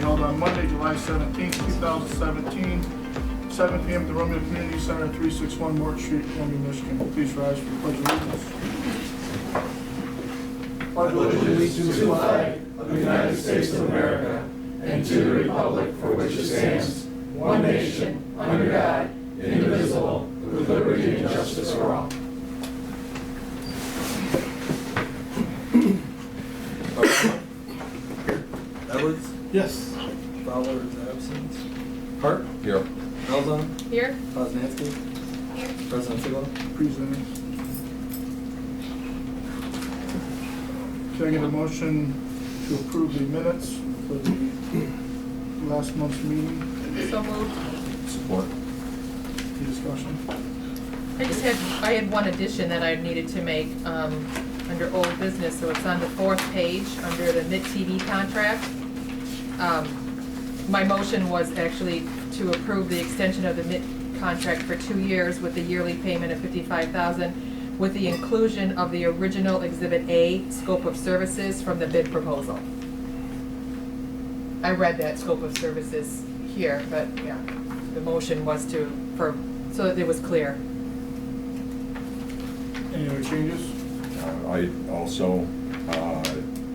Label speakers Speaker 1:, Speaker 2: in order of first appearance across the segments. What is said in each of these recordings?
Speaker 1: be held on Monday, July 17th, 2017, 7 p.m. at the Romeo Community Center, 361 Mort Street, Romeo, Michigan. Please rise for the Pledge of Allegiance.
Speaker 2: Pledge allegiance to the flag of the United States of America and to the republic for which it stands, one nation, under God, indivisible, with liberty and justice for all.
Speaker 3: Edwards?
Speaker 1: Yes.
Speaker 3: Fowler is absent. Hart?
Speaker 4: Here.
Speaker 3: Elzon?
Speaker 5: Here.
Speaker 3: Poznansky?
Speaker 5: Here.
Speaker 3: President Sigel?
Speaker 1: Present. Can I get a motion to approve the minutes for the last month's meeting?
Speaker 5: So moved.
Speaker 4: Support.
Speaker 1: Any discussion?
Speaker 5: I had one addition that I needed to make, under old business, so it's on the 4th page, under the Mitt TV contract. My motion was actually to approve the extension of the Mitt contract for 2 years with the yearly payment of $55,000, with the inclusion of the original Exhibit A scope of services from the bid proposal. I read that scope of services here, but yeah, the motion was so that it was clear.
Speaker 1: Any other changes?
Speaker 4: I also,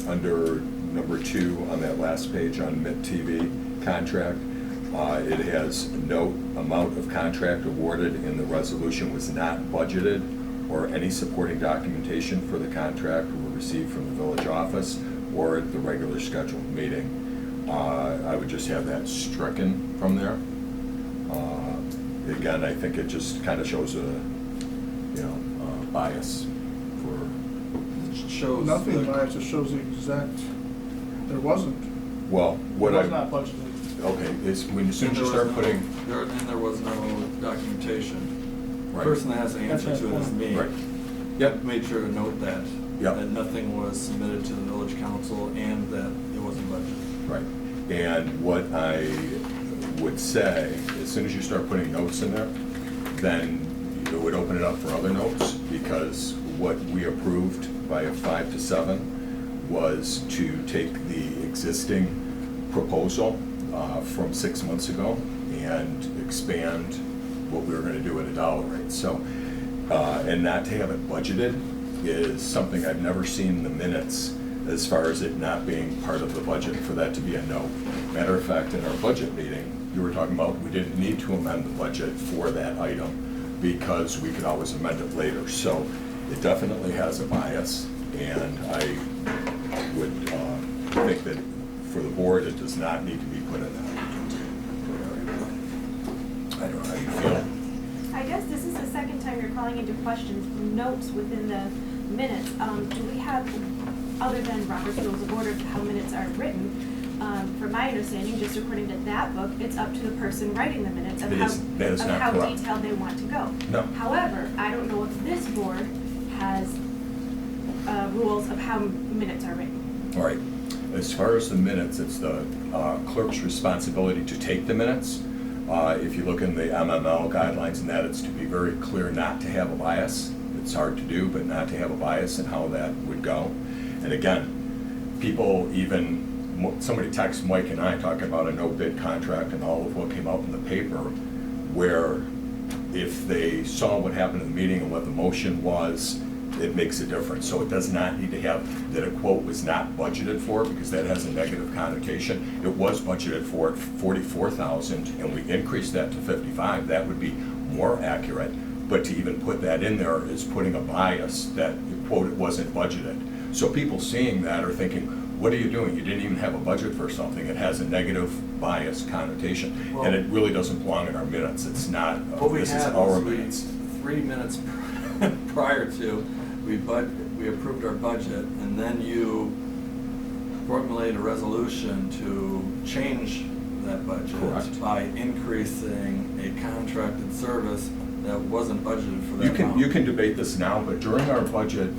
Speaker 4: under number 2 on that last page on Mitt TV contract, it has note amount of contract awarded in the resolution was not budgeted, or any supporting documentation for the contract were received from the village office or at the regular scheduled meeting. I would just have that stricken from there. Again, I think it just kind of shows a bias for.
Speaker 3: It shows.
Speaker 1: Nothing biased, it shows the exact, there wasn't.
Speaker 4: Well,
Speaker 1: It
Speaker 4: what
Speaker 1: was
Speaker 4: I.
Speaker 1: not budgeted.
Speaker 4: Okay, as soon as you start putting.
Speaker 3: There was no documentation. The
Speaker 4: Right.
Speaker 3: person that has the answer
Speaker 1: That's
Speaker 3: to it is me.
Speaker 4: Right. Yep.
Speaker 3: Made sure to note that.
Speaker 4: Yep.
Speaker 3: That nothing was submitted to the village council and that it wasn't budgeted.
Speaker 4: Right. And what I would say, as soon as you start putting notes in there, then it would open it up for other notes, because what we approved by a 5 to 7 was to take the existing proposal from 6 months ago and expand what we were going to do at a dollar rate. So, and not to have it budgeted is something I've never seen in the minutes, as far as it not being part of the budget, for that to be a no. Matter of fact, in our budget meeting, you were talking about we didn't need to amend the budget for that item because we could always amend it later. So it definitely has a bias, and I would think that for the board, it does not need to be put in that. I don't know how you feel.
Speaker 6: I guess this is the second time you're calling into question notes within the minutes. Do we have, other than Robert's Rules of Order, how minutes are written? From my understanding, just according to that book, it's up to the person writing the minutes of how
Speaker 4: correct.
Speaker 6: detailed they want to go.
Speaker 4: No.
Speaker 6: However, I don't know if this board has rules of how minutes are written.
Speaker 4: All right. As far as the minutes, it's the clerk's responsibility to take the minutes. If you look in the MML guidelines and that, it's to be very clear not to have a bias. It's hard to do, but not to have a bias in how that would go. And again, people somebody texts Mike and I talking about a no bid contract and all of what came out in the paper, where if they saw what happened in the meeting and what the motion was, it makes a difference. So it does not need to have that a quote was not budgeted for, because that has a negative connotation. It was budgeted for at $44,000 and we increased that to $55,000. That would be more accurate. But to even put that in there is putting a bias that, quote, it wasn't budgeted. So people seeing that are thinking, what are you doing? You didn't even have a budget for something. It has a negative bias connotation,
Speaker 3: Well,
Speaker 4: and it really doesn't belong in our minutes. It's not.
Speaker 3: What we
Speaker 4: This is
Speaker 3: had
Speaker 4: our
Speaker 3: was
Speaker 4: minutes.
Speaker 3: 3 minutes prior to, we approved our budget, and then you formulated a resolution to change that budget.
Speaker 4: Correct.
Speaker 3: By increasing a contracted service that wasn't budgeted for that amount.
Speaker 4: You can debate this now, but during our budget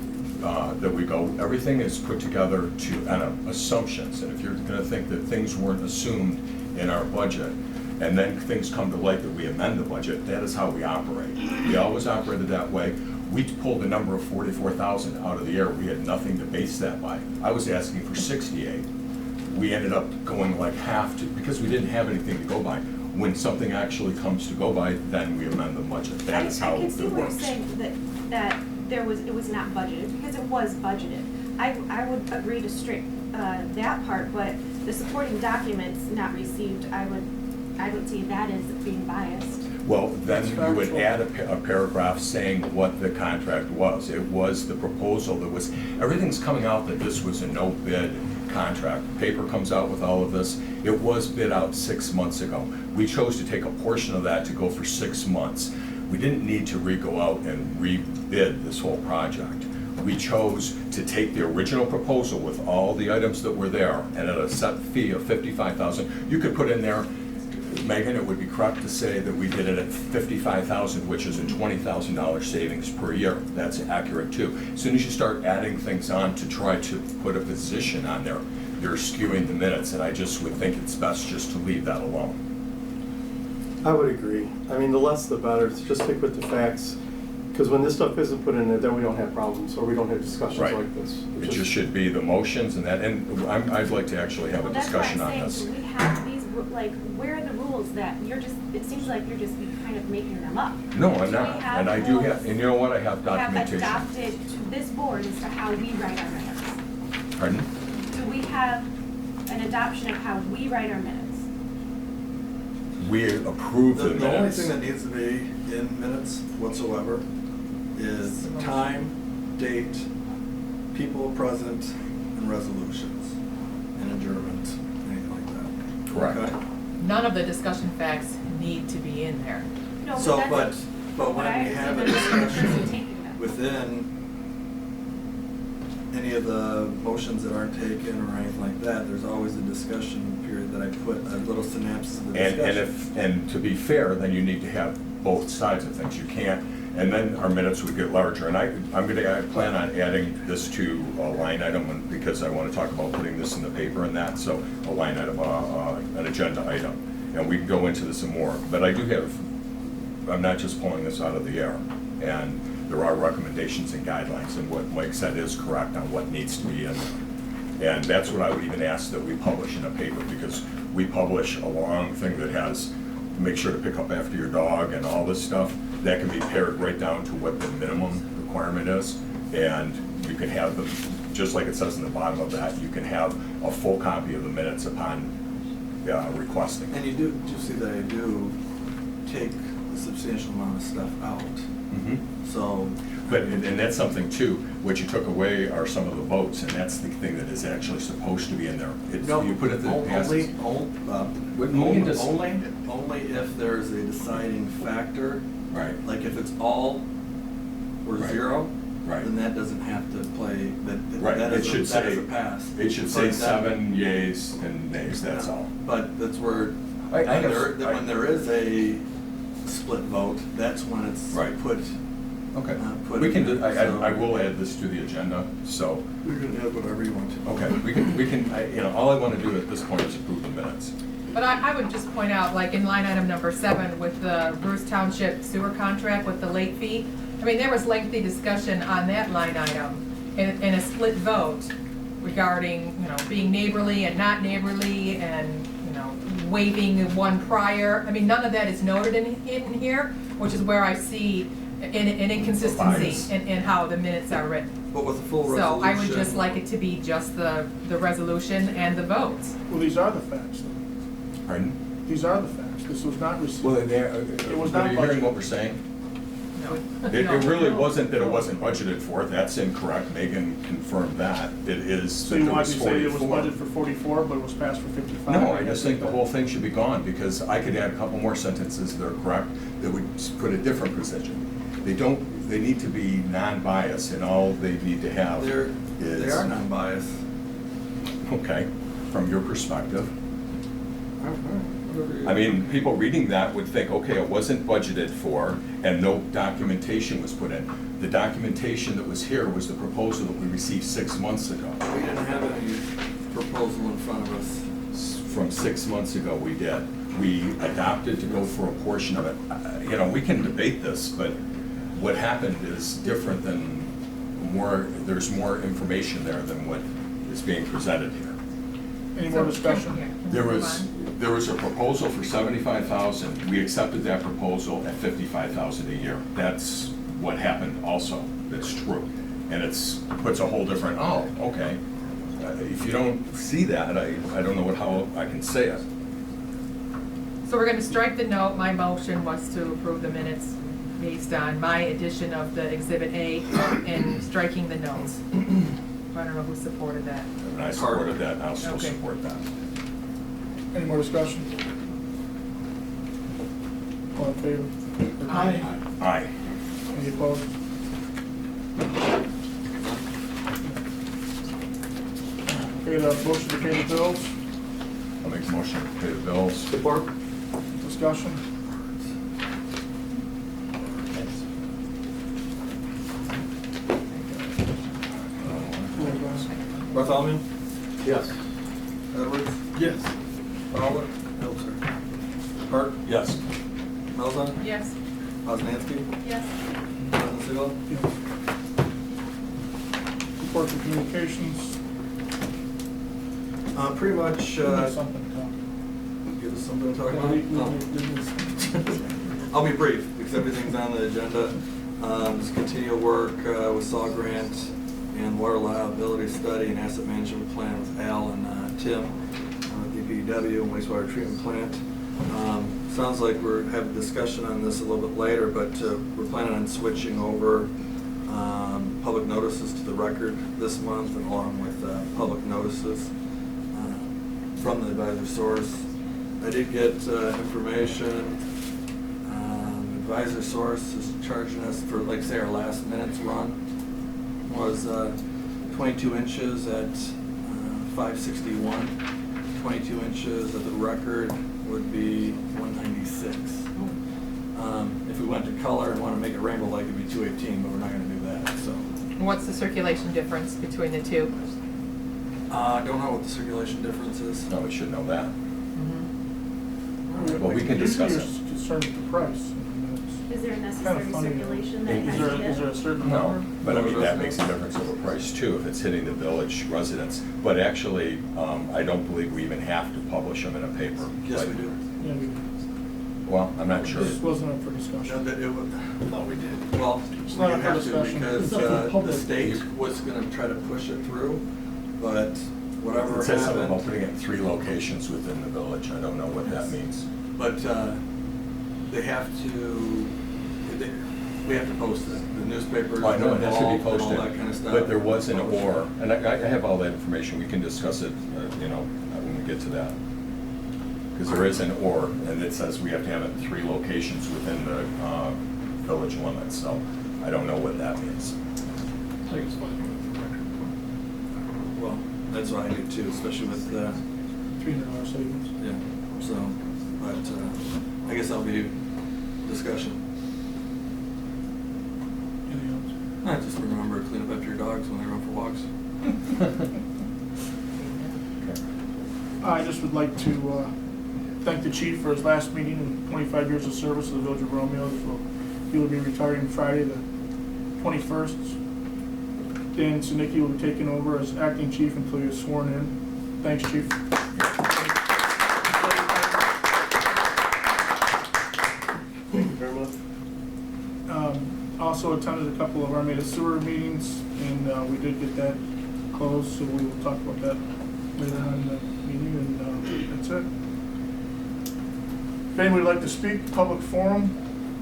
Speaker 4: that we go, everything is put together on assumptions. And if you're going to think that things weren't assumed in our budget, and then things come to light that we amend the budget, that is how we operate. We always operated that way. We pulled the number of 44,000 out of the air. We had nothing to base that by. I was asking for 68. we ended up going like half to, because we didn't have anything to go by. When something actually comes to go by, then we amend the budget. That is how
Speaker 6: I
Speaker 4: it
Speaker 6: can see what you're
Speaker 4: works.
Speaker 6: saying, that it was not budgeted, because it was budgeted. I would agree to straight, that part, but the supporting documents not received, I would see that as being biased.
Speaker 4: Well, then
Speaker 1: It's
Speaker 4: you would
Speaker 1: factual.
Speaker 4: add a paragraph saying what the contract was. It was the proposal that was, everything's coming out that this was a no-bid contract. Paper comes out with all of this. It was bid out 6 months ago. We chose to take a portion of that to go for 6 months. We didn't need to go out and rebid this whole project. We chose to take the original proposal with all the items that were there, and at a set fee of $55,000, you could put in there, Megan, it would be correct to say that we did it at $55,000, which is a $20,000 savings per year. That's accurate too. As soon as you start adding things on to try to put a position on there, you're skewing the minutes, and I just would think it's best just to leave that alone.
Speaker 2: I would agree. I mean, the less the better, just stick with the facts. Because when this stuff isn't put in there, then we don't have problems, or we don't have discussions
Speaker 4: Right.
Speaker 2: like this.
Speaker 4: It just should be the motions and that, and I'd like to actually have a
Speaker 6: Well, that's why
Speaker 4: discussion on
Speaker 6: I'm
Speaker 4: this.
Speaker 6: saying, do we have these, like, where are the rules that you're just, it seems like you're just kind of making them up.
Speaker 4: No,
Speaker 6: Do
Speaker 4: I'm
Speaker 6: we
Speaker 4: not,
Speaker 6: have
Speaker 4: and I do have,
Speaker 6: rules
Speaker 4: and you know what, I have
Speaker 6: we have
Speaker 4: documentation.
Speaker 6: adopted to this board as to how we write our minutes?
Speaker 4: Pardon?
Speaker 6: Do we have an adoption of how we write our minutes?
Speaker 4: We approve the
Speaker 3: The only
Speaker 4: minutes.
Speaker 3: thing that needs to be in minutes whatsoever is time, date, people present, and resolutions, and adjournment, anything like that.
Speaker 4: Correct.
Speaker 3: Okay?
Speaker 5: None of the discussion facts need to be in there.
Speaker 6: No,
Speaker 3: So,
Speaker 6: that's-
Speaker 3: but when
Speaker 6: I
Speaker 3: we have a
Speaker 6: understand that the person
Speaker 3: discussion
Speaker 6: taking them.
Speaker 3: within any of the motions that aren't taken or anything like that, there's always a discussion period that I put a little synopsis of the discussion.
Speaker 4: And to be fair, then you need to have both sides of things. You can't, and then our minutes would get larger. And I plan on adding this to a line item because I want to talk about putting this in the paper and that, so a line item, an agenda item. And we can go into this some more, but I do have, I'm not just pulling this out of the air. And there are recommendations and guidelines, and what Mike said is correct on what needs to be in there. And that's what I would even ask that we publish in a paper, because we publish a long thing that has, make sure to pick up after your dog and all this stuff. That can be pared right down to what the minimum requirement is. And you can have them, just like it says in the bottom of that, you can have a full copy of the minutes upon requesting.
Speaker 3: And you do see that I do take a substantial amount of stuff out.
Speaker 4: Mhm.
Speaker 3: So,
Speaker 4: But, and that's something too, what you took away are some of the votes, and that's the thing that is actually supposed to be in there. It's,
Speaker 3: no,
Speaker 4: you put it
Speaker 3: only,
Speaker 4: just-
Speaker 3: only if there's a deciding factor.
Speaker 4: Right,
Speaker 3: Like if it's all or
Speaker 4: Right.
Speaker 3: zero,
Speaker 4: right.
Speaker 3: then that doesn't have to play,
Speaker 4: Right,
Speaker 3: that
Speaker 4: it
Speaker 3: is
Speaker 4: should
Speaker 3: that is
Speaker 4: say,
Speaker 3: a pass.
Speaker 4: it should
Speaker 3: But
Speaker 4: say
Speaker 3: that-
Speaker 4: 7 yays and nays, that's all.
Speaker 3: But that's where,
Speaker 4: I have-
Speaker 3: when there is a split vote, that's when it's
Speaker 4: Right.
Speaker 3: put.
Speaker 4: Okay,
Speaker 3: put
Speaker 4: we
Speaker 3: in
Speaker 4: can,
Speaker 3: there, so-
Speaker 4: I will add this to the agenda, so,
Speaker 3: You can add whatever you want to.
Speaker 4: okay, you know, all I want to do at this point is approve the minutes.
Speaker 5: But I would just point out, like in line item number 7 with the Bruce Township sewer contract with the late fee, I mean, there was lengthy discussion on that line item in a split vote regarding, you know, being neighborly and not neighborly and, you know, waiving one prior. I mean, none of that is noted in here, which is where I see an inconsistency
Speaker 4: Bias.
Speaker 5: in how the minutes are written.
Speaker 3: But with a full
Speaker 5: So
Speaker 3: resolution.
Speaker 5: I would just like it to be just the resolution and the votes.
Speaker 1: Well, these are the facts, though.
Speaker 4: Pardon?
Speaker 1: These are the facts. This was not received.
Speaker 4: Well,
Speaker 1: It was
Speaker 4: are
Speaker 1: not
Speaker 4: you hearing
Speaker 1: budgeted.
Speaker 4: what we're saying?
Speaker 5: No.
Speaker 4: It
Speaker 5: No.
Speaker 4: really wasn't that it wasn't budgeted for, that's incorrect, Megan confirmed that. It is
Speaker 1: So
Speaker 4: that
Speaker 1: you
Speaker 4: there
Speaker 1: want
Speaker 4: was
Speaker 1: to say it was
Speaker 4: 44.
Speaker 1: budgeted for 44, but it was passed for 55?
Speaker 4: No, I just think the whole thing should be gone, because I could add a couple more sentences that are correct, that would put a different precision. They need to be non-biased, and all they need to have
Speaker 3: They
Speaker 4: is.
Speaker 3: are non-biased.
Speaker 4: Okay, from your perspective. I mean, people reading that would think, okay, it wasn't budgeted for, and no documentation was put in. The documentation that was here was the proposal that we received 6 months ago.
Speaker 3: We didn't have any proposal in front of us.
Speaker 4: From 6 months ago, we did. We adopted to go for a portion of it. You know, we can debate this, but what happened is different than there's more information there than what is being presented here.
Speaker 1: Any more discussion?
Speaker 4: There was a proposal for 75,000. We accepted that proposal at 55,000 a year. That's what happened also. That's true. And puts a whole different, oh, okay. If you don't see that, I don't know how I can say it.
Speaker 5: So we're gonna strike the note. My motion was to approve the minutes based on my addition of the Exhibit A and striking the notes. I don't know who supported that.
Speaker 4: And I supported that, and I'll still
Speaker 5: Okay.
Speaker 4: support that.
Speaker 1: Any more discussion? All in favor?
Speaker 4: Aye.
Speaker 1: Any opposed? Okay, the motion to pay the bills,
Speaker 4: I'll make a motion to pay the bills.
Speaker 3: Support.
Speaker 1: discussion.
Speaker 3: Bartholomew?
Speaker 2: Yes.
Speaker 3: Edwards?
Speaker 2: Yes.
Speaker 3: Fowler? No, sir. Hart?
Speaker 4: Yes.
Speaker 3: Melzon?
Speaker 5: Yes.
Speaker 3: Poznanski?
Speaker 5: Yes.
Speaker 3: Siegel?
Speaker 1: Yes. Reports and communications.
Speaker 3: Pretty much,
Speaker 1: Give me something, Tom.
Speaker 3: give us something to talk
Speaker 1: Yeah,
Speaker 3: about?
Speaker 1: we-
Speaker 3: No. I'll be brief, because everything's on the agenda. Just continue to work with Saw Grant and water liability study and asset management plan with Al and Tim, DPW and wastewater treatment plant. Sounds like we're having a discussion on this a little bit later, but we're planning on switching over public notices to the record this month, and along with public notices from the advisor source. I did get information. Advisor source is charging us for, like, say, our last minute's run was 22 inches at 561. 22 inches at the record would be 196. If we went to color and want to make it rainbow light, it'd be 218, but we're not going to do that. So,
Speaker 5: What's the circulation difference between the two?
Speaker 3: I don't know what the circulation difference is.
Speaker 4: No, we should know that.
Speaker 5: Mm-hmm.
Speaker 4: Well, we can discuss it.
Speaker 1: Usually you're concerned with the price. I mean,
Speaker 6: Is there a
Speaker 1: Kinda
Speaker 6: necessary
Speaker 1: funny.
Speaker 6: circulation that
Speaker 1: Is
Speaker 6: has
Speaker 1: there,
Speaker 6: to
Speaker 1: is there a
Speaker 6: hit?
Speaker 1: certain
Speaker 4: No,
Speaker 1: number?
Speaker 4: but I mean, that makes a difference of a price too, if it's hitting the village residents. But actually, I don't believe we even have to publish them in a paper.
Speaker 3: Yes,
Speaker 4: But-
Speaker 3: we do.
Speaker 1: Yeah, we,
Speaker 4: Well, I'm not sure.
Speaker 1: this wasn't up for
Speaker 3: No,
Speaker 1: discussion.
Speaker 3: that it would.
Speaker 2: Thought we did.
Speaker 3: Well,
Speaker 1: It's
Speaker 3: you
Speaker 1: not up for
Speaker 3: have to
Speaker 1: discussion.
Speaker 3: because
Speaker 1: It's up for
Speaker 3: the
Speaker 1: public.
Speaker 3: state was gonna try to push it through, but whatever
Speaker 4: It says something about
Speaker 3: happened.
Speaker 4: putting it in 3 locations within the village. I don't know what that means.
Speaker 3: But they have to, we have to post it. The newspapers
Speaker 4: Well, I know
Speaker 3: are
Speaker 4: it has to be
Speaker 3: involved and all
Speaker 4: posted,
Speaker 3: that kind of stuff.
Speaker 4: but there was an or, and I have all that information. We can discuss it, when we get to that. Because there is an or, and it says we have to have it in 3 locations within the village limits. So I don't know what that means.
Speaker 2: I think it's fine.
Speaker 3: Well, that's what I do too, especially with the,
Speaker 1: $300 savings.
Speaker 3: yeah, so, but I guess that'll be discussion.
Speaker 1: Anything else?
Speaker 3: Just remember to clean up after your dogs when they run for walks.
Speaker 1: I just would like to thank the chief for his last meeting and 25 years of service to the village of Romeo. So he will be retiring Friday, the 21st. Dan Sinicki will be taking over as acting chief until he is sworn in. Thanks, chief.
Speaker 2: Thank you very much.
Speaker 1: Also attended a couple of Armada sewer meetings, and we did get that closed, so we will talk about that later on in the meeting, and that's it. If anyone would like to speak, public forum,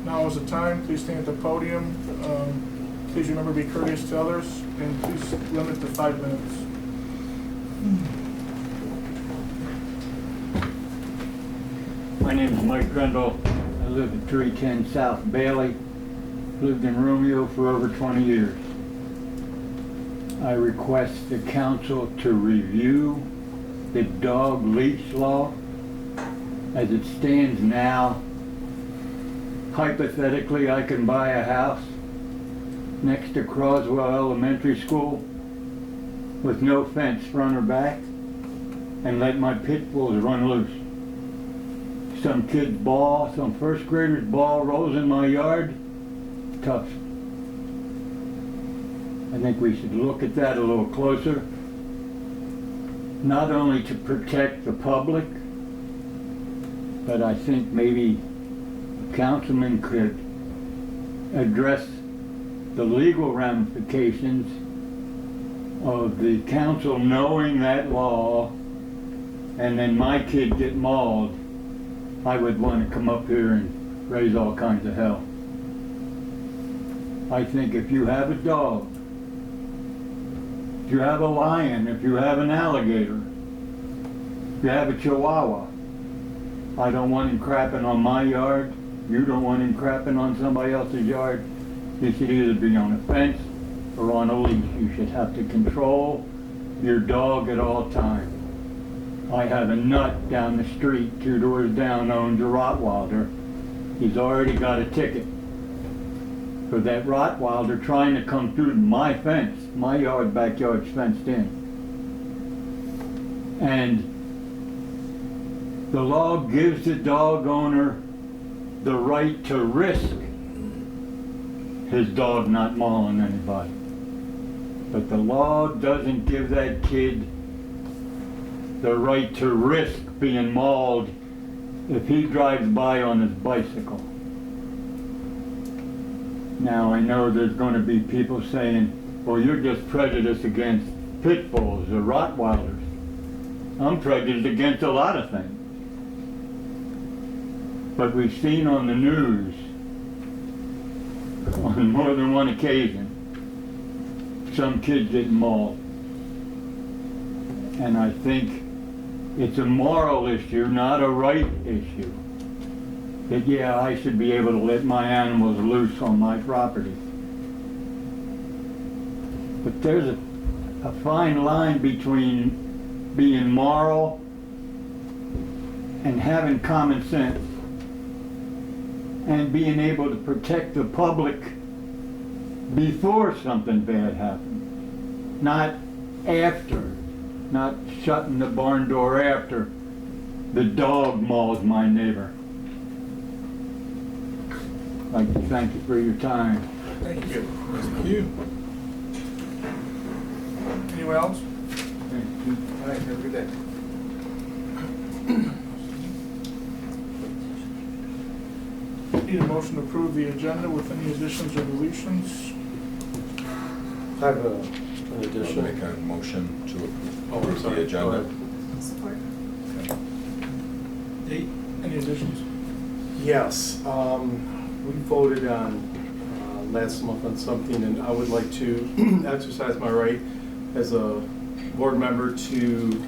Speaker 1: now is the time. Please stand at the podium. Please remember to be courteous to others, and please limit to 5 minutes.
Speaker 7: My name is Mike Grendel. I live at 310 South Bailey. Lived in Romeo for over 20 years. I request the council to review the dog leash law as it stands now. Hypothetically, I can buy a house next to Croswell Elementary School with no fence front or back and let my pit bulls run loose. Some kid's ball, some first grader's ball rolls in my yard, tough. I think we should look at that a little closer. not only to protect the public, but I think maybe a councilman could address the legal ramifications of the council knowing that law, and then my kid get mauled. I would want to come up here and raise all kinds of hell. I think if you have a dog, if you have a lion, if you have an alligator, if you have a chihuahua, I don't want him crapping on my yard. You don't want him crapping on somebody else's yard. He should either be on a fence or on a leash. You should have to control your dog at all times. I have a nut down the street, 2 doors down, owns a Rottweiler. He's already got a ticket for that Rottweiler trying to come through my fence. My backyard's fenced in. And the law gives the dog owner the right to risk his dog not mauling anybody. But the law doesn't give that kid the right to risk being mauled if he drives by on his bicycle. Now I know there's going to be people saying, well, you're just prejudiced against pit bulls or Rottweilers. I'm prejudiced against a lot of things. But we've seen on the news on more than one occasion some kid getting mauled. And I think it's a moral issue, not a right issue. That yeah, I should be able to let my animals loose on my property. But there's a fine line between being moral and having common sense and being able to protect the public before something bad happens, not after, not shutting the barn door after the dog mauls my neighbor. I'd like to thank you for your time.
Speaker 1: Thank you.
Speaker 3: Thank you.
Speaker 1: Anyone else?
Speaker 3: All right, have a good day.
Speaker 1: Need a motion to approve the agenda with any additions or deletions?
Speaker 2: I have an
Speaker 4: I'll
Speaker 2: addition.
Speaker 4: make a motion to
Speaker 2: Oh, I'm
Speaker 4: approve
Speaker 2: sorry.
Speaker 4: the agenda.
Speaker 2: Go ahead.
Speaker 6: Support.
Speaker 1: Any additions?
Speaker 2: Yes, we voted on last month on something, and I would like to exercise my right as a board member to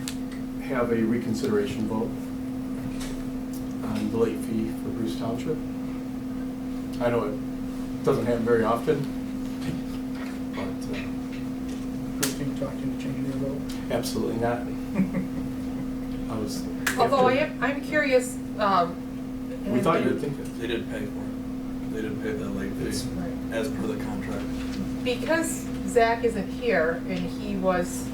Speaker 2: have a reconsideration vote on the late fee for Bruce Township. I know it doesn't happen very often, but
Speaker 1: Christine talking to changing your vote?
Speaker 2: absolutely not. I was.
Speaker 5: Although I'm curious,
Speaker 2: We thought you would think that.
Speaker 3: They didn't pay for it. They didn't pay that late fee as per the contract.
Speaker 5: because Zach isn't here and he was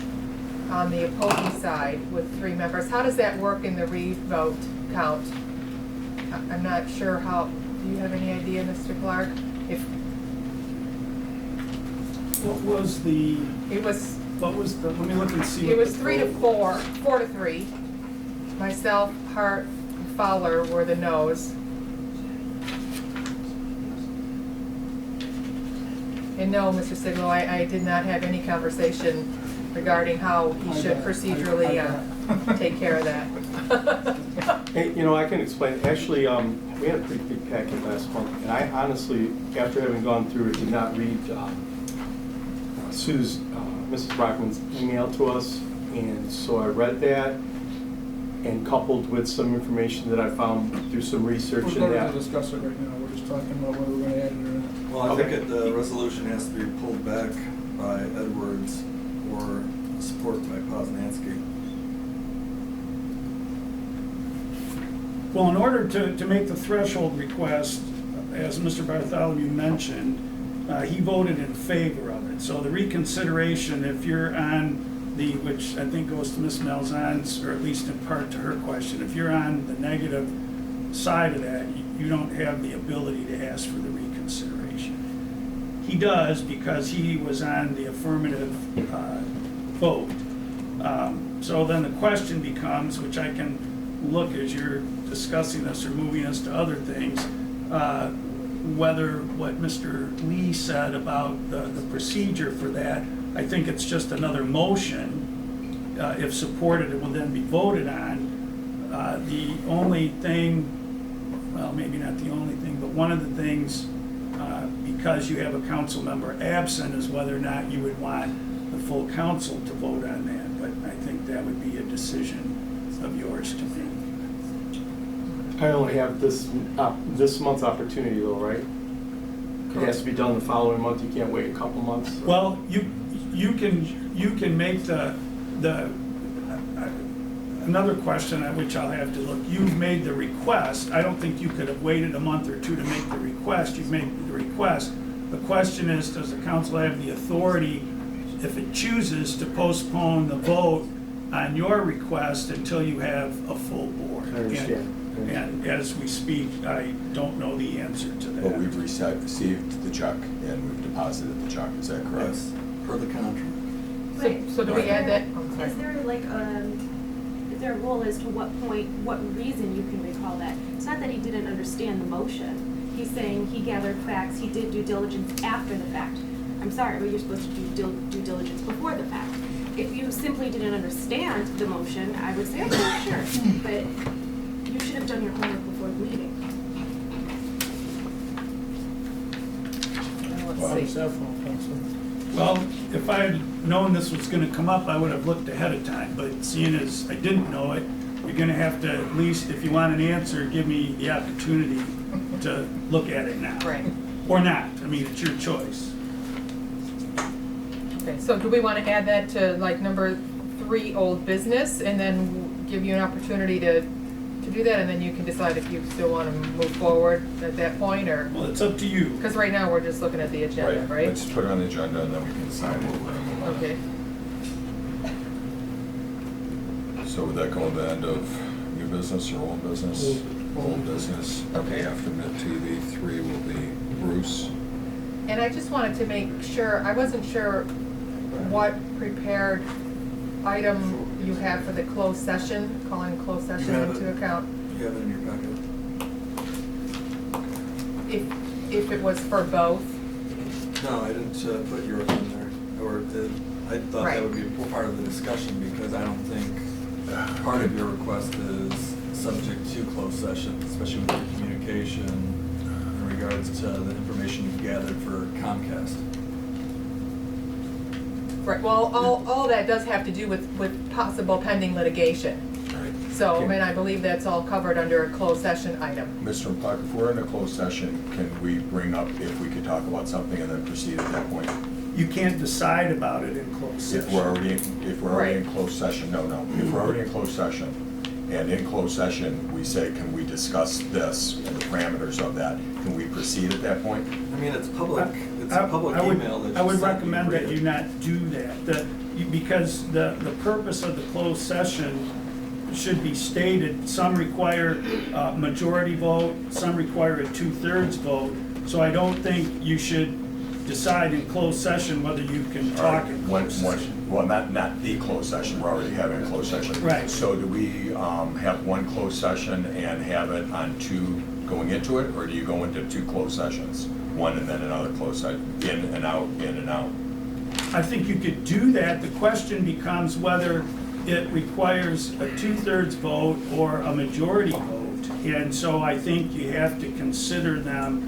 Speaker 5: on the opposing side with 3 members, how does that work in the re-vote count? I'm not sure how, do you have any idea, Mr. Clark? If
Speaker 8: What was the,
Speaker 5: it was,
Speaker 8: let me look and see.
Speaker 5: it
Speaker 8: what
Speaker 5: was
Speaker 8: the
Speaker 5: 3 to
Speaker 8: total-
Speaker 5: 4 to 3. Myself, Hart, and Fowler were the no's. And no, Mr. Siglo, I did not have any conversation regarding how he
Speaker 1: I
Speaker 5: should
Speaker 1: bet.
Speaker 5: procedurally
Speaker 1: I bet.
Speaker 5: take care of that.
Speaker 2: Hey, you know, I can explain. Actually, we had a pretty big packet last month, and I honestly, after having gone through it, did not read Sue's, Mrs. Brockman's email to us, and so I read that, and coupled with some information that I found through some research
Speaker 1: We're
Speaker 2: and
Speaker 1: not
Speaker 2: that.
Speaker 1: going to discuss it right now, we're just talking about whether we're going to add it or not.
Speaker 3: Well, I
Speaker 2: Okay.
Speaker 3: think the resolution has to be pulled back by Edwards or support by Poznansky.
Speaker 8: Well, in order to make the threshold request, as Mr. Bartholomew mentioned, he voted in favor of it. So the reconsideration, if you're on the, which I think goes to Ms. Malzahn's, or at least in part to her question, if you're on the negative side of that, you don't have the ability to ask for the reconsideration. He does because he was on the affirmative vote. So then the question becomes, which I can look as you're discussing this or moving us to other things, whether what Mr. Lee said about the procedure for that, I think it's just another motion. If supported, it will then be voted on. The only thing, well, maybe not the only thing, but one of the things, because you have a council member absent, is whether or not you would want the full council to vote on that. But I think that would be a decision of yours to make.
Speaker 2: I only have this month's opportunity though, right? It has to be done the following month, you can't wait a couple months?
Speaker 8: Well, you can make another question at which I'll have to look. You've made the request. I don't think you could have waited a month or two to make the request. You've made the request. The question is, does the council have the authority, if it chooses, to postpone the vote on your request until you have a full board?
Speaker 2: I understand.
Speaker 8: And as we speak, I don't know the answer to that.
Speaker 4: But we've received the check and we've deposited the check, is that correct?
Speaker 3: Yes, per the contract.
Speaker 6: Right.
Speaker 5: So do we add that? I'm sorry.
Speaker 6: Is there like, is there a rule as to what point, what reason you can recall that? It's not that he didn't understand the motion. He's saying he gathered facts, he did due diligence after the fact. I'm sorry, but you're supposed to do due diligence before the fact. If you simply didn't understand the motion, I would say, okay, sure, but you should have done your homework before the meeting.
Speaker 5: Let's see.
Speaker 8: Well, if I had known this was gonna come up, I would have looked ahead of time, but seeing as I didn't know it, you're gonna have to, at least if you want an answer, give me the opportunity to look at it now.
Speaker 5: Right.
Speaker 8: Or not, I mean, it's your choice.
Speaker 5: Okay, so do we want to add that to like number 3, old business, and then give you an opportunity to do that, and then you can decide if you still want to move forward at that point, or?
Speaker 8: Well, it's up to you.
Speaker 5: Because right now, we're just looking at the agenda, right?
Speaker 4: Let's put it on the agenda and then we can decide what we're gonna move on.
Speaker 5: Okay.
Speaker 4: So would that go to the end of new business or old business? Old business. Okay, after Mitt TV, 3 will be Bruce.
Speaker 5: And I just wanted to make sure, I wasn't sure what prepared item you have for the closed session, calling closed session
Speaker 3: You have
Speaker 5: into
Speaker 3: it.
Speaker 5: account.
Speaker 3: You have it in your packet.
Speaker 5: If it was for both.
Speaker 3: No, I didn't put yours in there, or I thought
Speaker 5: Right.
Speaker 3: that would be part of the discussion, because I don't think part of your request is subject to closed session, especially with your communication in regards to the information you've gathered for Comcast.
Speaker 5: Right, well, all that does have to do with possible pending litigation.
Speaker 4: Right.
Speaker 5: So,
Speaker 4: Okay.
Speaker 5: and I believe that's all covered under a closed session item.
Speaker 4: Mr. McClark, if we're in a closed session, can we bring up if we could talk about something and then proceed at that point?
Speaker 8: You can't decide about it in closed
Speaker 4: If
Speaker 8: session.
Speaker 4: we're already in
Speaker 5: Right.
Speaker 4: closed session, no. If we're already in closed session, and in closed session, we say, can we discuss this and the parameters of that, can we proceed at that point?
Speaker 3: I mean, it's public, it's a public
Speaker 8: I would-
Speaker 3: email that you
Speaker 8: I would
Speaker 3: sent,
Speaker 8: recommend
Speaker 3: read
Speaker 8: that
Speaker 3: it.
Speaker 8: you not do that, because the purpose of the closed session should be stated. Some require a majority vote, some require a 2/3 vote, so I don't think you should decide in closed session whether you can talk in closed session.
Speaker 4: Well, not the closed session, we're already having a closed session.
Speaker 8: Right.
Speaker 4: So do we have one closed session and have it on 2 going into it, or do you go into 2 closed sessions? One and then another closed session, in and out, in and out?
Speaker 8: I think you could do that. The question becomes whether it requires a 2/3 vote or a majority vote. And so I think you have to consider them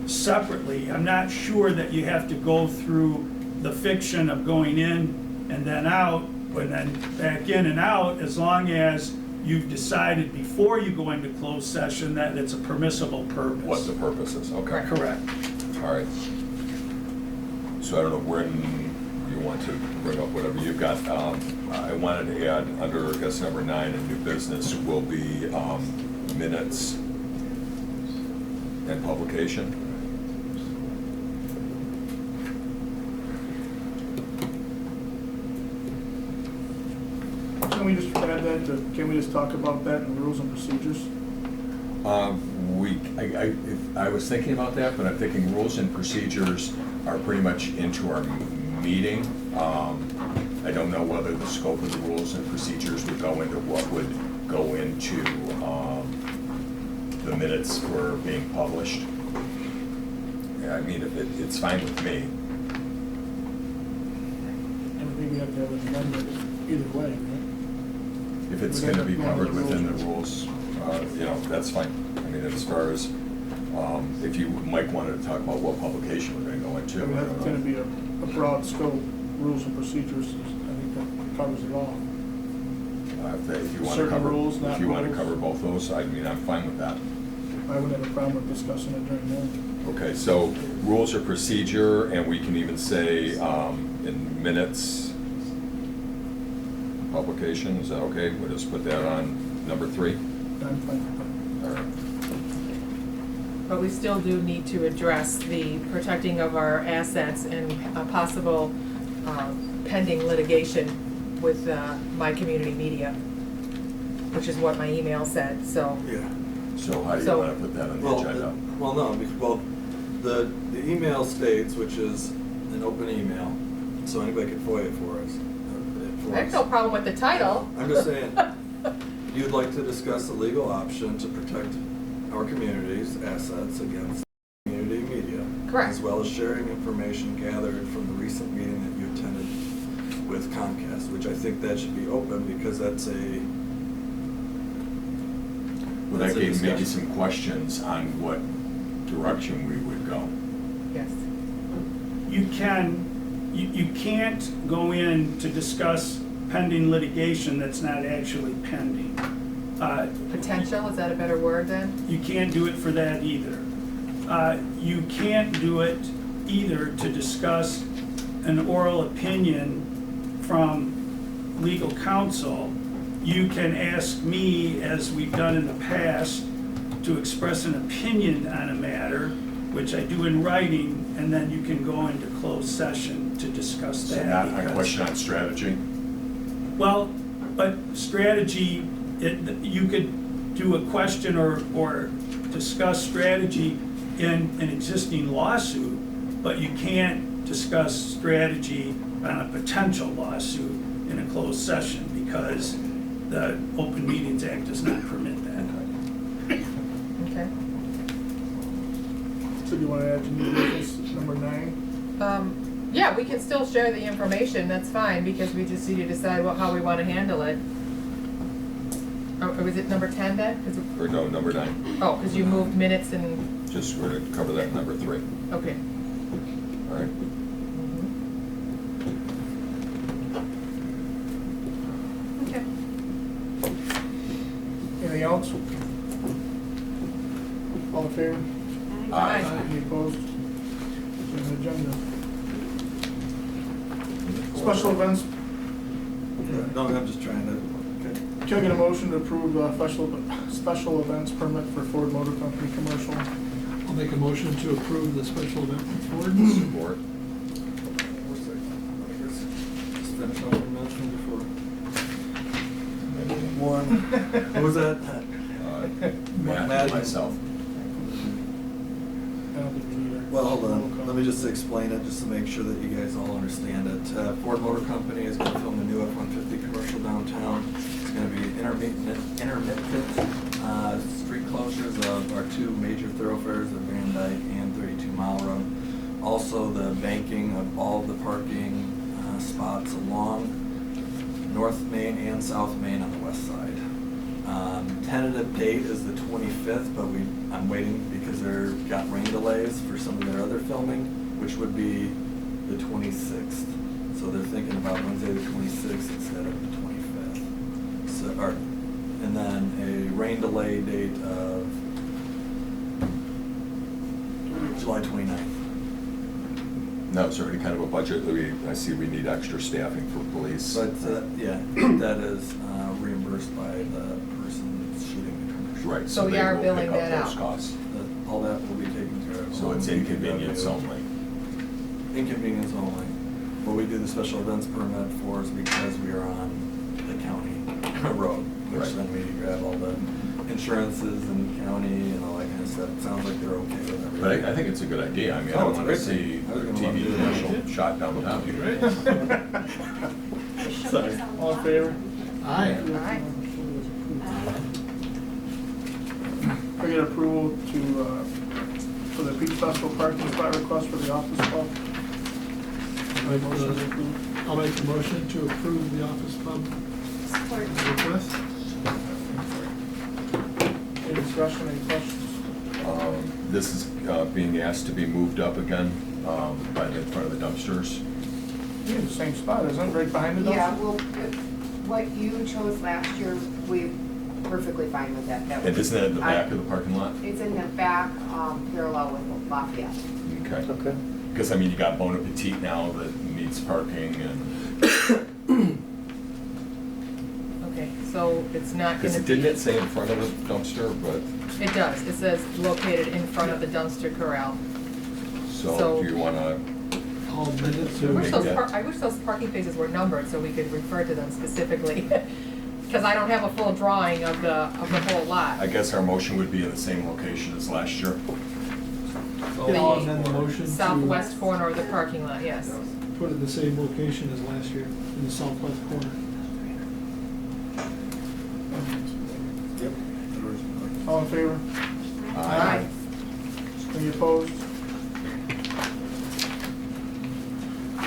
Speaker 8: separately. I'm not sure that you have to go through the fiction of going in and then out, and then back in and out, as long as you've decided before you go into closed session that it's a permissible purpose.
Speaker 4: What the purpose is, okay.
Speaker 8: Correct.
Speaker 4: All right. So I don't know when you want to bring up whatever you've got. I wanted to add under, I guess, number 9 in new business will be minutes and publication.
Speaker 1: Can we just add that, can we just talk about that in the rules and procedures?
Speaker 4: I was thinking about that, but I'm thinking rules and procedures are pretty much into our meeting. I don't know whether the scope of the rules and procedures would go into what would go into the minutes for being published. Yeah, I mean, if it's fine with me.
Speaker 1: And maybe we have to have an amendment either way, right?
Speaker 4: If it's gonna be covered within the rules, you know, that's fine. I mean, as far as, if you, Mike wanted to talk about what publication we're gonna go into.
Speaker 1: I mean,
Speaker 4: I
Speaker 1: that's
Speaker 4: don't
Speaker 1: gonna
Speaker 4: know.
Speaker 1: be a broad scope, rules and procedures, I think that covers it all.
Speaker 4: If you wanna
Speaker 1: Certain
Speaker 4: cover,
Speaker 1: rules,
Speaker 4: if
Speaker 1: not
Speaker 4: you wanna
Speaker 1: rules.
Speaker 4: cover both those, I mean, I'm fine with that.
Speaker 1: I wouldn't have a problem with discussing it during that.
Speaker 4: Okay, so rules of procedure, and we can even say, in minutes, publication, is that okay? We'll just put that on number 3?
Speaker 1: I'm fine with
Speaker 4: All right.
Speaker 5: But we still do need to address the protecting of our assets and a possible pending litigation with My Community Media, which is what my email said, so.
Speaker 3: Yeah.
Speaker 4: So how do you
Speaker 5: So-
Speaker 4: wanna put that on the
Speaker 3: Well,
Speaker 4: agenda?
Speaker 3: the email states, which is an open email, so anybody can FOIA it for us.
Speaker 5: I have no problem with the title.
Speaker 3: I'm just saying, you'd like to discuss a legal option to protect our community's assets against community media.
Speaker 5: Correct.
Speaker 3: As well as sharing information gathered from the recent meeting that you attended with Comcast, which I think that should be open because that's a.
Speaker 4: Well,
Speaker 3: that's
Speaker 4: that
Speaker 3: a
Speaker 4: gave maybe
Speaker 3: discussion.
Speaker 4: some questions on what direction we would go.
Speaker 5: Yes.
Speaker 8: You can't go in to discuss pending litigation that's not actually pending.
Speaker 5: Potential, is that a better word then?
Speaker 8: You can't do it for that either. You can't do it either to discuss an oral opinion from legal counsel. You can ask me, as we've done in the past, to express an opinion on a matter, which I do in writing, and then you can go into closed session to discuss
Speaker 4: So
Speaker 8: that.
Speaker 4: not a
Speaker 8: because-
Speaker 4: question on strategy?
Speaker 8: Well, but strategy, you could do a question or discuss strategy in an existing lawsuit, but you can't discuss strategy on a potential lawsuit in a closed session because the Open Meetings Act does not permit that.
Speaker 5: Okay.
Speaker 1: So do you want to add to new business number 9?
Speaker 5: Yeah, we can still share the information, that's fine, because we just need to decide how we want to handle it. Or was it number 10 then?
Speaker 4: Or no, number 9?
Speaker 5: Oh, because you moved minutes and,
Speaker 4: Just, we're gonna cover that in number 3.
Speaker 5: okay.
Speaker 4: All right?
Speaker 5: Okay.
Speaker 1: Anything else? All in favor?
Speaker 5: Aye.
Speaker 1: Any opposed? There's an agenda. Special events,
Speaker 3: No, I'm just trying to. Okay.
Speaker 1: can I get a motion to approve special events permit for Ford Motor Company commercial?
Speaker 2: I'll make a motion to approve the special event with Ford.
Speaker 4: Support.
Speaker 3: Just finish off your motion before. One. What was that?
Speaker 4: Matt,
Speaker 3: Matt.
Speaker 4: myself.
Speaker 1: I don't think we need a.
Speaker 3: Well, hold on, let me just explain it, just to make sure that you guys all understand it. Ford Motor Company is gonna film a new F-150 commercial downtown. It's gonna be intermittent street closures of our 2 major thoroughfares of Van Dyke and 32 Mile Road. Also, the banking of all of the parking spots along North Main and South Main on the west side. Tentative date is the 25th, but I'm waiting because they're got rain delays for some of their other filming, which would be the 26th. So they're thinking about Wednesday the 26th instead of the 25th. So, and then a rain delay date of July 29th.
Speaker 4: Now, is there any kind of a budget that I see we need extra staffing for police?
Speaker 3: But, yeah, that is reimbursed by the person that's shooting the commercial.
Speaker 4: Right,
Speaker 5: So
Speaker 4: so
Speaker 5: we
Speaker 4: they
Speaker 5: are
Speaker 4: will
Speaker 5: billing
Speaker 4: pick up
Speaker 5: that
Speaker 4: those
Speaker 5: out.
Speaker 4: costs.
Speaker 3: All that will be taken care of.
Speaker 4: So it's inconvenience only.
Speaker 3: Inconvenience only. What we do the special events permit for is because we are on the county road, which
Speaker 4: Right.
Speaker 3: then we grab all the insurances and county and all that kind of stuff. Sounds like they're okay with everything.
Speaker 4: But I think it's a good idea. I mean, I
Speaker 3: Oh,
Speaker 4: don't
Speaker 3: it's a
Speaker 4: want to
Speaker 3: great
Speaker 4: see
Speaker 3: thing. I was
Speaker 4: a
Speaker 3: gonna love
Speaker 4: TV
Speaker 3: to do
Speaker 4: commercial
Speaker 3: that.
Speaker 4: shot downtown.
Speaker 1: Sorry. All in favor?
Speaker 2: Aye.
Speaker 5: Aye.
Speaker 1: I get approval to, for the Peach Festival parking spot request for the office club. Motion to approve.
Speaker 2: I'll make the motion to approve the office pub
Speaker 6: Support.
Speaker 2: request.
Speaker 1: Any discussion, any questions?
Speaker 4: This is being asked to be moved up again by the front of the dumpsters.
Speaker 1: Yeah, the same spot, isn't it, right behind the dumpster?
Speaker 9: Yeah, well, what you chose last year, we perfectly fine with that. That
Speaker 4: And
Speaker 9: was-
Speaker 4: isn't that in the back of the parking lot?
Speaker 9: It's in the back, parallel with Lafayette.
Speaker 4: Okay.
Speaker 1: Okay.
Speaker 4: Because, I mean, you got Bon Appetit now that needs parking and,
Speaker 5: Okay, so it's not
Speaker 4: because
Speaker 5: gonna
Speaker 4: it
Speaker 5: be.
Speaker 4: didn't it say in front of the dumpster, but,
Speaker 5: It does, it says located in front of the dumpster corral.
Speaker 4: so
Speaker 5: So-
Speaker 4: do you want to,
Speaker 2: All minutes
Speaker 5: I
Speaker 2: are.
Speaker 5: wish
Speaker 4: Make that-
Speaker 5: I wish those parking spaces were numbered so we could refer to them specifically. Because I don't have a full drawing of the whole lot.
Speaker 4: I guess our motion would be in the same location as last year.
Speaker 2: So I'll amend the motion to
Speaker 5: Southwest corner of the parking lot, yes.
Speaker 2: put it in the same location as last year, in the southwest corner.
Speaker 3: Yep.
Speaker 1: All in favor?
Speaker 5: Aye.
Speaker 1: Any opposed?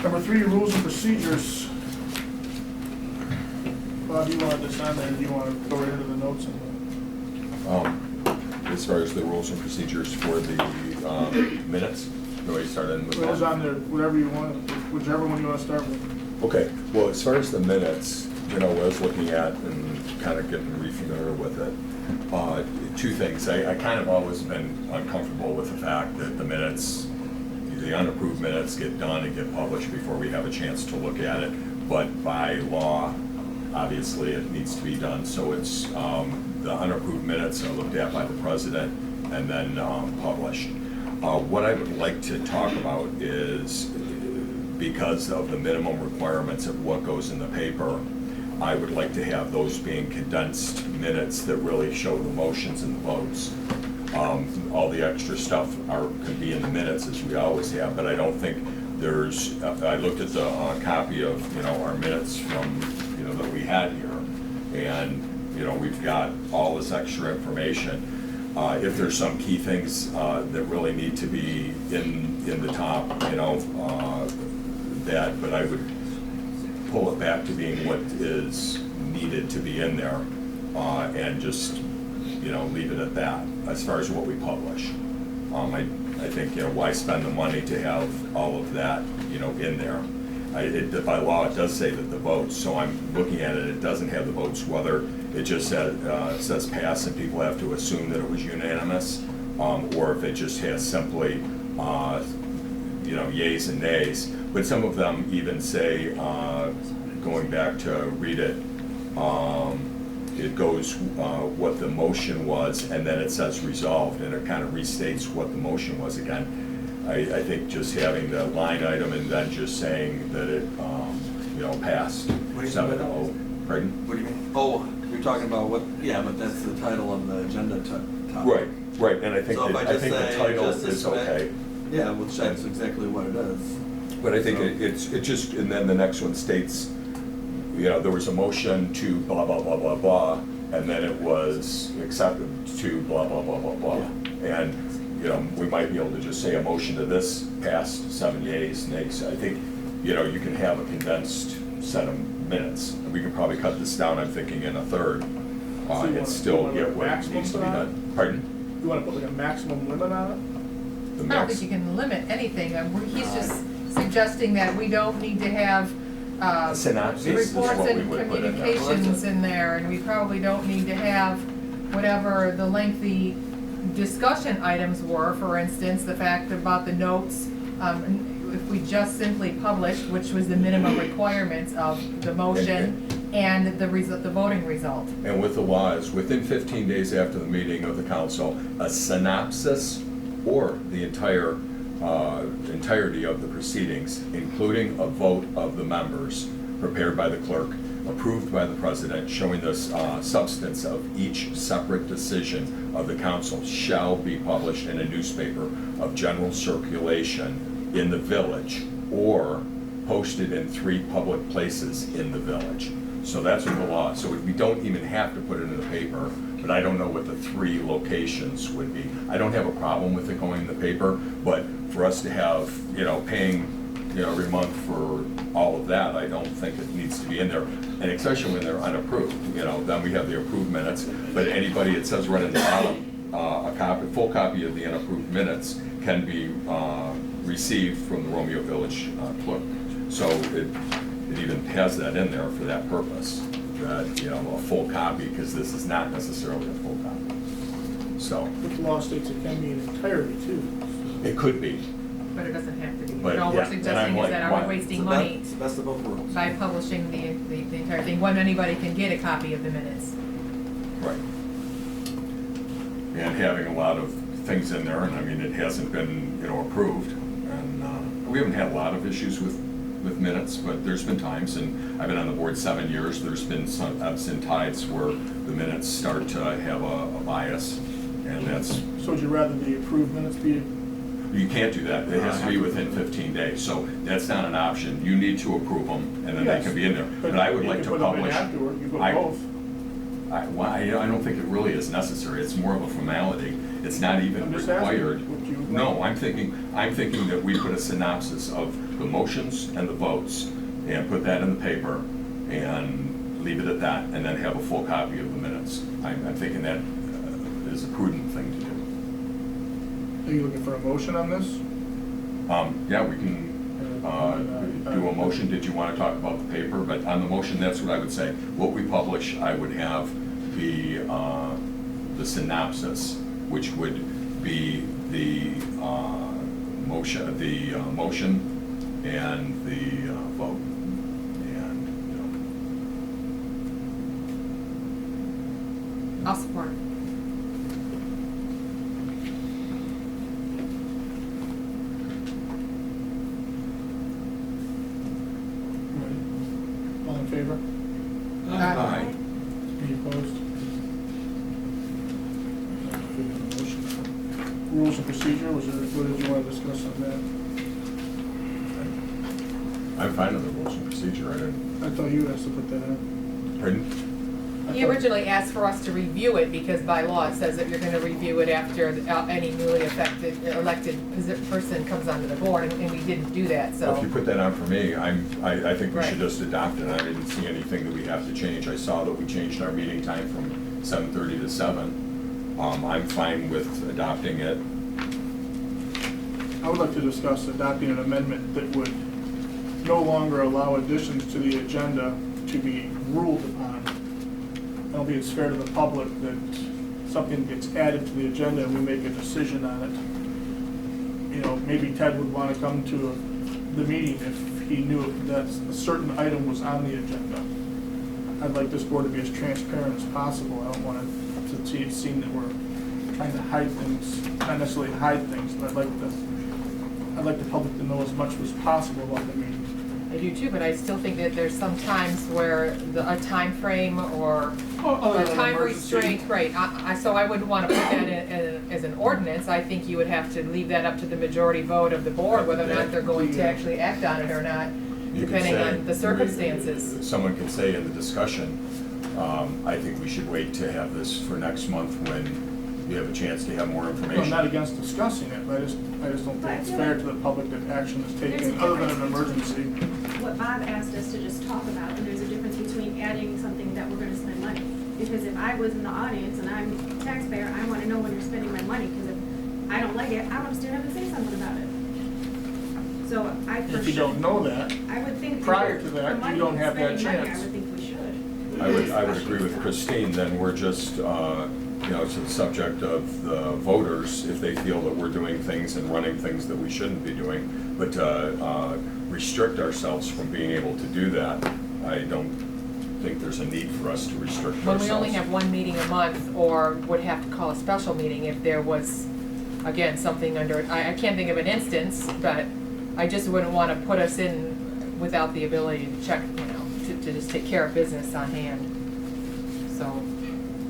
Speaker 1: Number 3, rules and procedures. Bob, do you want this on there, or do you want to go right into the notes?
Speaker 4: As far as the rules and procedures for the minutes, do I start in with
Speaker 1: It was
Speaker 4: that?
Speaker 1: on there, whatever you want, whichever one you want to start with.
Speaker 4: Okay, well, as far as the minutes, you know, what I was looking at and kind of getting re-familiar with it, two things. I kind of always been uncomfortable with the fact that the minutes, the unapproved minutes get done and get published before we have a chance to look at it. But by law, obviously, it needs to be done. So it's, the unapproved minutes are looked at by the president and then published. What I would like to talk about is, because of the minimum requirements of what goes in the paper, I would like to have those being condensed minutes that really show the motions and the votes. All the extra stuff could be in the minutes, as we always have, but I don't think there's, I looked at the copy of, you know, our minutes from, you know, that we had here, and, you know, we've got all this extra information. If there's some key things that really need to be in the top, you know, but I would pull it back to being what is needed to be in there, and just, you know, leave it at that, as far as what we publish. I think, you know, why spend the money to have all of that, you know, in there? By law, it does say that the votes, so I'm looking at it, it doesn't have the votes, whether it just says pass and people have to assume that it was unanimous, or if it just has simply, you know, yays and nays. But some of them even say, going back to read it, it goes what the motion was, and then it says resolved, and it kind of restates what the motion was again. I think just having the line item and then just saying that it, you know, passed.
Speaker 3: What do you mean by that?
Speaker 4: 7-0. Pardon?
Speaker 3: What do you mean? Oh, you're talking about what, yeah, but that's the title of the agenda topic.
Speaker 4: Right, and I think,
Speaker 3: So if
Speaker 4: that-
Speaker 3: I
Speaker 4: I
Speaker 3: just
Speaker 4: think the
Speaker 3: say
Speaker 4: title
Speaker 3: just
Speaker 4: is okay.
Speaker 3: Yeah, which that's exactly what it is.
Speaker 4: But I think
Speaker 3: So-
Speaker 4: it just, and then the next one states, you know, there was a motion to blah, blah, blah, blah, blah, and then it was accepted to blah, blah, blah, blah, blah. And, you know, we might be able to just say a motion to this passed 7 yeas, nays. I think, you know, you can have a condensed set of minutes. We could probably cut this down, I'm thinking, in a third,
Speaker 1: So you
Speaker 4: and
Speaker 1: wanna-
Speaker 4: still
Speaker 1: you wanna
Speaker 4: get what
Speaker 1: maximum
Speaker 4: needs to be
Speaker 1: for that?
Speaker 4: done. Pardon?
Speaker 1: You want to put like a maximum limit on it?
Speaker 4: The
Speaker 5: I don't
Speaker 4: max-
Speaker 5: think you can limit anything. He's just suggesting that we don't need to have
Speaker 4: Synopsis is
Speaker 5: reports
Speaker 4: what we
Speaker 5: and
Speaker 4: would put in there.
Speaker 5: communications in there, and we probably don't need to have whatever the lengthy discussion items were, for instance, the fact about the notes. If we just simply published, which was the minimum requirements of the motion and the voting result.
Speaker 4: And with the law is within 15 days after the meeting of the council, a synopsis or the entirety of the proceedings, including a vote of the members, prepared by the clerk, approved by the president, showing the substance of each separate decision of the council shall be published in a newspaper of general circulation in the village or posted in 3 public places in the village. So that's what the law is. So we don't even have to put it in the paper, but I don't know what the 3 locations would be. I don't have a problem with it going in the paper, but for us to have, paying, every month for all of that, I don't think it needs to be in there. And especially when they're unapproved, then we have the approved minutes, but anybody, it says right at the bottom, full copy of the unapproved minutes can be received from the Romeo Village clerk. So it even has that in there for that purpose, that, a full copy, because this is not necessarily a full copy. So,
Speaker 1: But the law states it can be in entirety too.
Speaker 4: it could be,
Speaker 5: But it doesn't have to be.
Speaker 4: But,
Speaker 5: But all
Speaker 4: yeah,
Speaker 5: we're
Speaker 4: and I'm
Speaker 5: suggesting is
Speaker 4: like,
Speaker 5: that are
Speaker 4: why?
Speaker 5: we wasting
Speaker 3: It's
Speaker 5: money
Speaker 3: the best of both worlds.
Speaker 5: by publishing the entire thing, when anybody can get a copy of the minutes?
Speaker 4: right. And having a lot of things in there, and I mean, it hasn't been, approved. And we haven't had a lot of issues with minutes, but there's been times, and I've been on the board 7 years, there's been some ebbs and tides where the minutes start to have a bias, and that's,
Speaker 1: So would you rather the approved minutes be,
Speaker 4: you can't do that. It has to be within 15 days, so that's not an option. You need to approve them, and then they
Speaker 1: Yes,
Speaker 4: can be in there. But I would
Speaker 1: you
Speaker 4: like
Speaker 1: could
Speaker 4: to
Speaker 1: put them in
Speaker 4: publish.
Speaker 1: afterward, you put
Speaker 4: I-
Speaker 1: both.
Speaker 4: I don't think it really is necessary. It's more of a formality. It's not even
Speaker 1: I'm just asking
Speaker 4: required.
Speaker 1: what you-
Speaker 4: No, I'm thinking that we put a synopsis of the motions and the votes and put that in the paper and leave it at that, and then have a full copy of the minutes. I'm thinking that is a prudent thing to do.
Speaker 1: Are you looking for a motion on this?
Speaker 4: Yeah, we can do a motion. Did you want to talk about the paper? But on the motion, that's what I would say. What we publish, I would have the synopsis, which would be the motion and the vote. And,
Speaker 5: I'll support it.
Speaker 1: All in favor?
Speaker 4: Aye.
Speaker 1: Any opposed? Rules of procedure, what did you want to discuss on
Speaker 4: I'm fine with the rules and procedure. I didn't,
Speaker 1: that? I thought you asked to put that in.
Speaker 4: pardon?
Speaker 1: I
Speaker 5: He
Speaker 1: thought-
Speaker 5: originally asked for us to review it because by law it says that you're gonna review it after any newly elected person comes onto the board, and we didn't do that,
Speaker 4: Well, if you
Speaker 5: so.
Speaker 4: put that on for me, I think we should
Speaker 5: Right.
Speaker 4: just adopt it. I didn't see anything that we have to change. I saw that we changed our meeting time from 7:30 to 7. I'm fine with adopting it.
Speaker 1: I would like to discuss adopting an amendment that would no longer allow additions to the agenda to be ruled upon. I don't think it's fair to the public that something gets added to the agenda and we make a decision on it. Maybe Ted would want to come to the meeting if he knew that a certain item was on the agenda. I'd like this board to be as transparent as possible. I don't want it to seem that we're trying to hide things, not necessarily hide things, but I'd like the public to know as much as possible about the meeting.
Speaker 5: I do too, but I still think that there's some times where a time frame or
Speaker 1: Other
Speaker 5: a
Speaker 1: than
Speaker 5: time
Speaker 1: emergency.
Speaker 5: restraint, right, so I wouldn't wanna put that as an ordinance. I think you would have to leave that up to the majority vote of the board, whether or not they're going to actually act on it or not,
Speaker 4: You could
Speaker 5: depending
Speaker 4: say-
Speaker 5: on the circumstances.
Speaker 4: Someone can say in the discussion, I think we should wait to have this for next month when you have a chance to have more
Speaker 1: I'm
Speaker 4: information.
Speaker 1: not against discussing it, but I just don't think it's fair to the public that action is taken, other than an emergency.
Speaker 6: What Bob asked us to just talk about, and there's a difference between adding something that we're gonna spend money. Because if I was in the audience and I'm a taxpayer, I wanna know when you're spending my money, because if I don't like it, I wanna stand up and say something about it. So I for
Speaker 1: If you
Speaker 6: sure,
Speaker 1: don't know that,
Speaker 6: I would think.
Speaker 1: prior to
Speaker 6: for
Speaker 1: that, you
Speaker 6: money
Speaker 1: don't
Speaker 6: and
Speaker 1: have that
Speaker 6: spending money,
Speaker 1: chance.
Speaker 6: I would think we should.
Speaker 4: I would agree with Christine, then we're just, it's the subject of the voters, if they feel that we're doing things and running things that we shouldn't be doing, but restrict ourselves from being able to do that, I don't think there's a need for us to restrict
Speaker 5: When
Speaker 4: ourselves.
Speaker 5: we only have one meeting a month, or would have to call a special meeting if there was, again, something under, I can't think of an instance, but I just wouldn't wanna put us in without the ability to check, to just take care of business on hand. So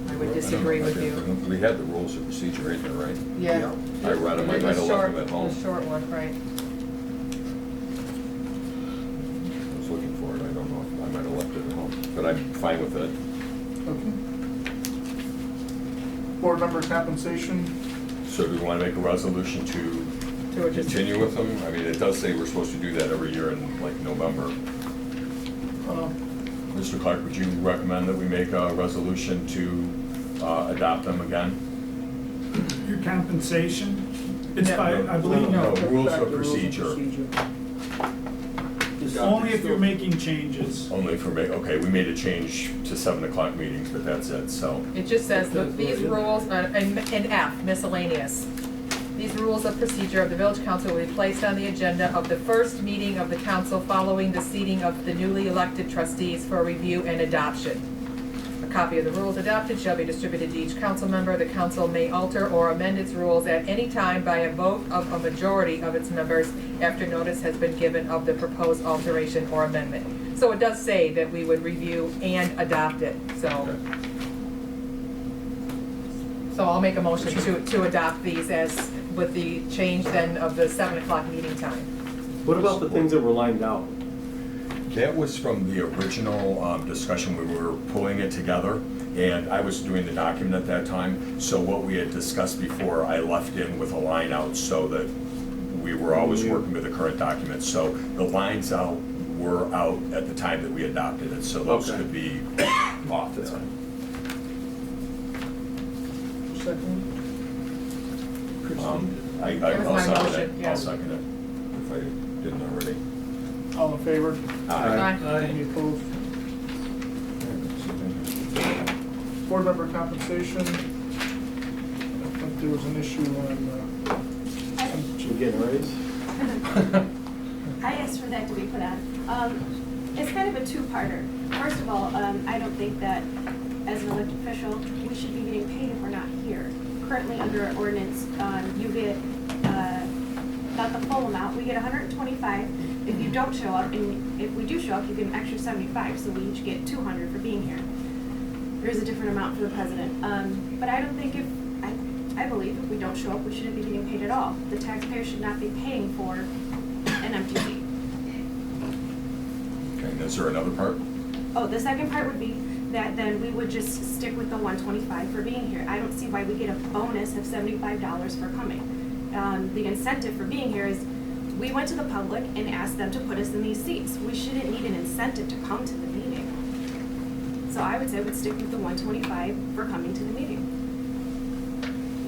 Speaker 5: I would disagree with you.
Speaker 4: We had the rules of procedure in there, right?
Speaker 5: Yeah.
Speaker 4: I read them, I might have left them at home.
Speaker 5: The short one, right.
Speaker 4: I was looking for it, I don't know, if I might have left it at home, but I'm fine with it.
Speaker 1: Okay. Board member compensation,
Speaker 4: So do we want to make a resolution to
Speaker 5: To just-
Speaker 4: continue with them? I mean, it does say we're supposed to do that every year in like November. Mr. Clark, would you recommend that we make a resolution to adopt them again?
Speaker 8: Your compensation, it's
Speaker 5: Yeah.
Speaker 8: by, I believe,
Speaker 4: No,
Speaker 1: Back
Speaker 4: rules
Speaker 1: to
Speaker 4: of procedure.
Speaker 8: only if you're making changes.
Speaker 4: Only for okay, we made a change to 7 o'clock meetings, but that's it, so.
Speaker 5: It just says that these rules, in F, miscellaneous. These rules of procedure of the village council will be placed on the agenda of the first meeting of the council following the seating of the newly elected trustees for review and adoption. A copy of the rules adopted shall be distributed to each council member. The council may alter or amend its rules at any time by a vote of a majority of its members after notice has been given of the proposed alteration or amendment. So it does say that we would review and adopt it, so.
Speaker 4: Okay.
Speaker 5: So I'll make a motion to adopt these as, with the change then of the 7 o'clock meeting time.
Speaker 2: What about the things that were lined out?
Speaker 4: That was from the original discussion when we were pulling it together, and I was doing the document at that time. So what we had discussed before, I left in with a line out so that we were always working with the current document. So the lines out were out at the time that we adopted it, so those
Speaker 2: Okay.
Speaker 4: could be off.
Speaker 2: That's fine.
Speaker 1: second.
Speaker 4: I'll
Speaker 5: That was my
Speaker 4: second
Speaker 5: motion,
Speaker 4: it.
Speaker 5: yeah.
Speaker 4: I'll second it, if I didn't already.
Speaker 1: All in favor?
Speaker 5: Aye.
Speaker 1: Any opposed? Board member compensation, I don't think there was an issue on,
Speaker 2: Should we get a raise?
Speaker 6: I asked for that to be put on. It's kind of a two-parter. First of all, I don't think that as an elected official, we should be getting paid if we're not here. Currently, under our ordinance, you get, not the full amount, we get 125 if you don't show up, and if we do show up, you get an extra 75, so we each get 200 for being here. There's a different amount for the president. But I don't think I believe if we don't show up, we shouldn't be getting paid at all. The taxpayer should not be paying for an empty seat.
Speaker 4: Okay, and is there another part?
Speaker 6: Oh, the second part would be that then we would just stick with the 125 for being here. I don't see why we get a bonus of $75 for coming. The incentive for being here is we went to the public and asked them to put us in these seats. We shouldn't need an incentive to come to the meeting. So I would say we'd stick with the 125 for coming to the meeting.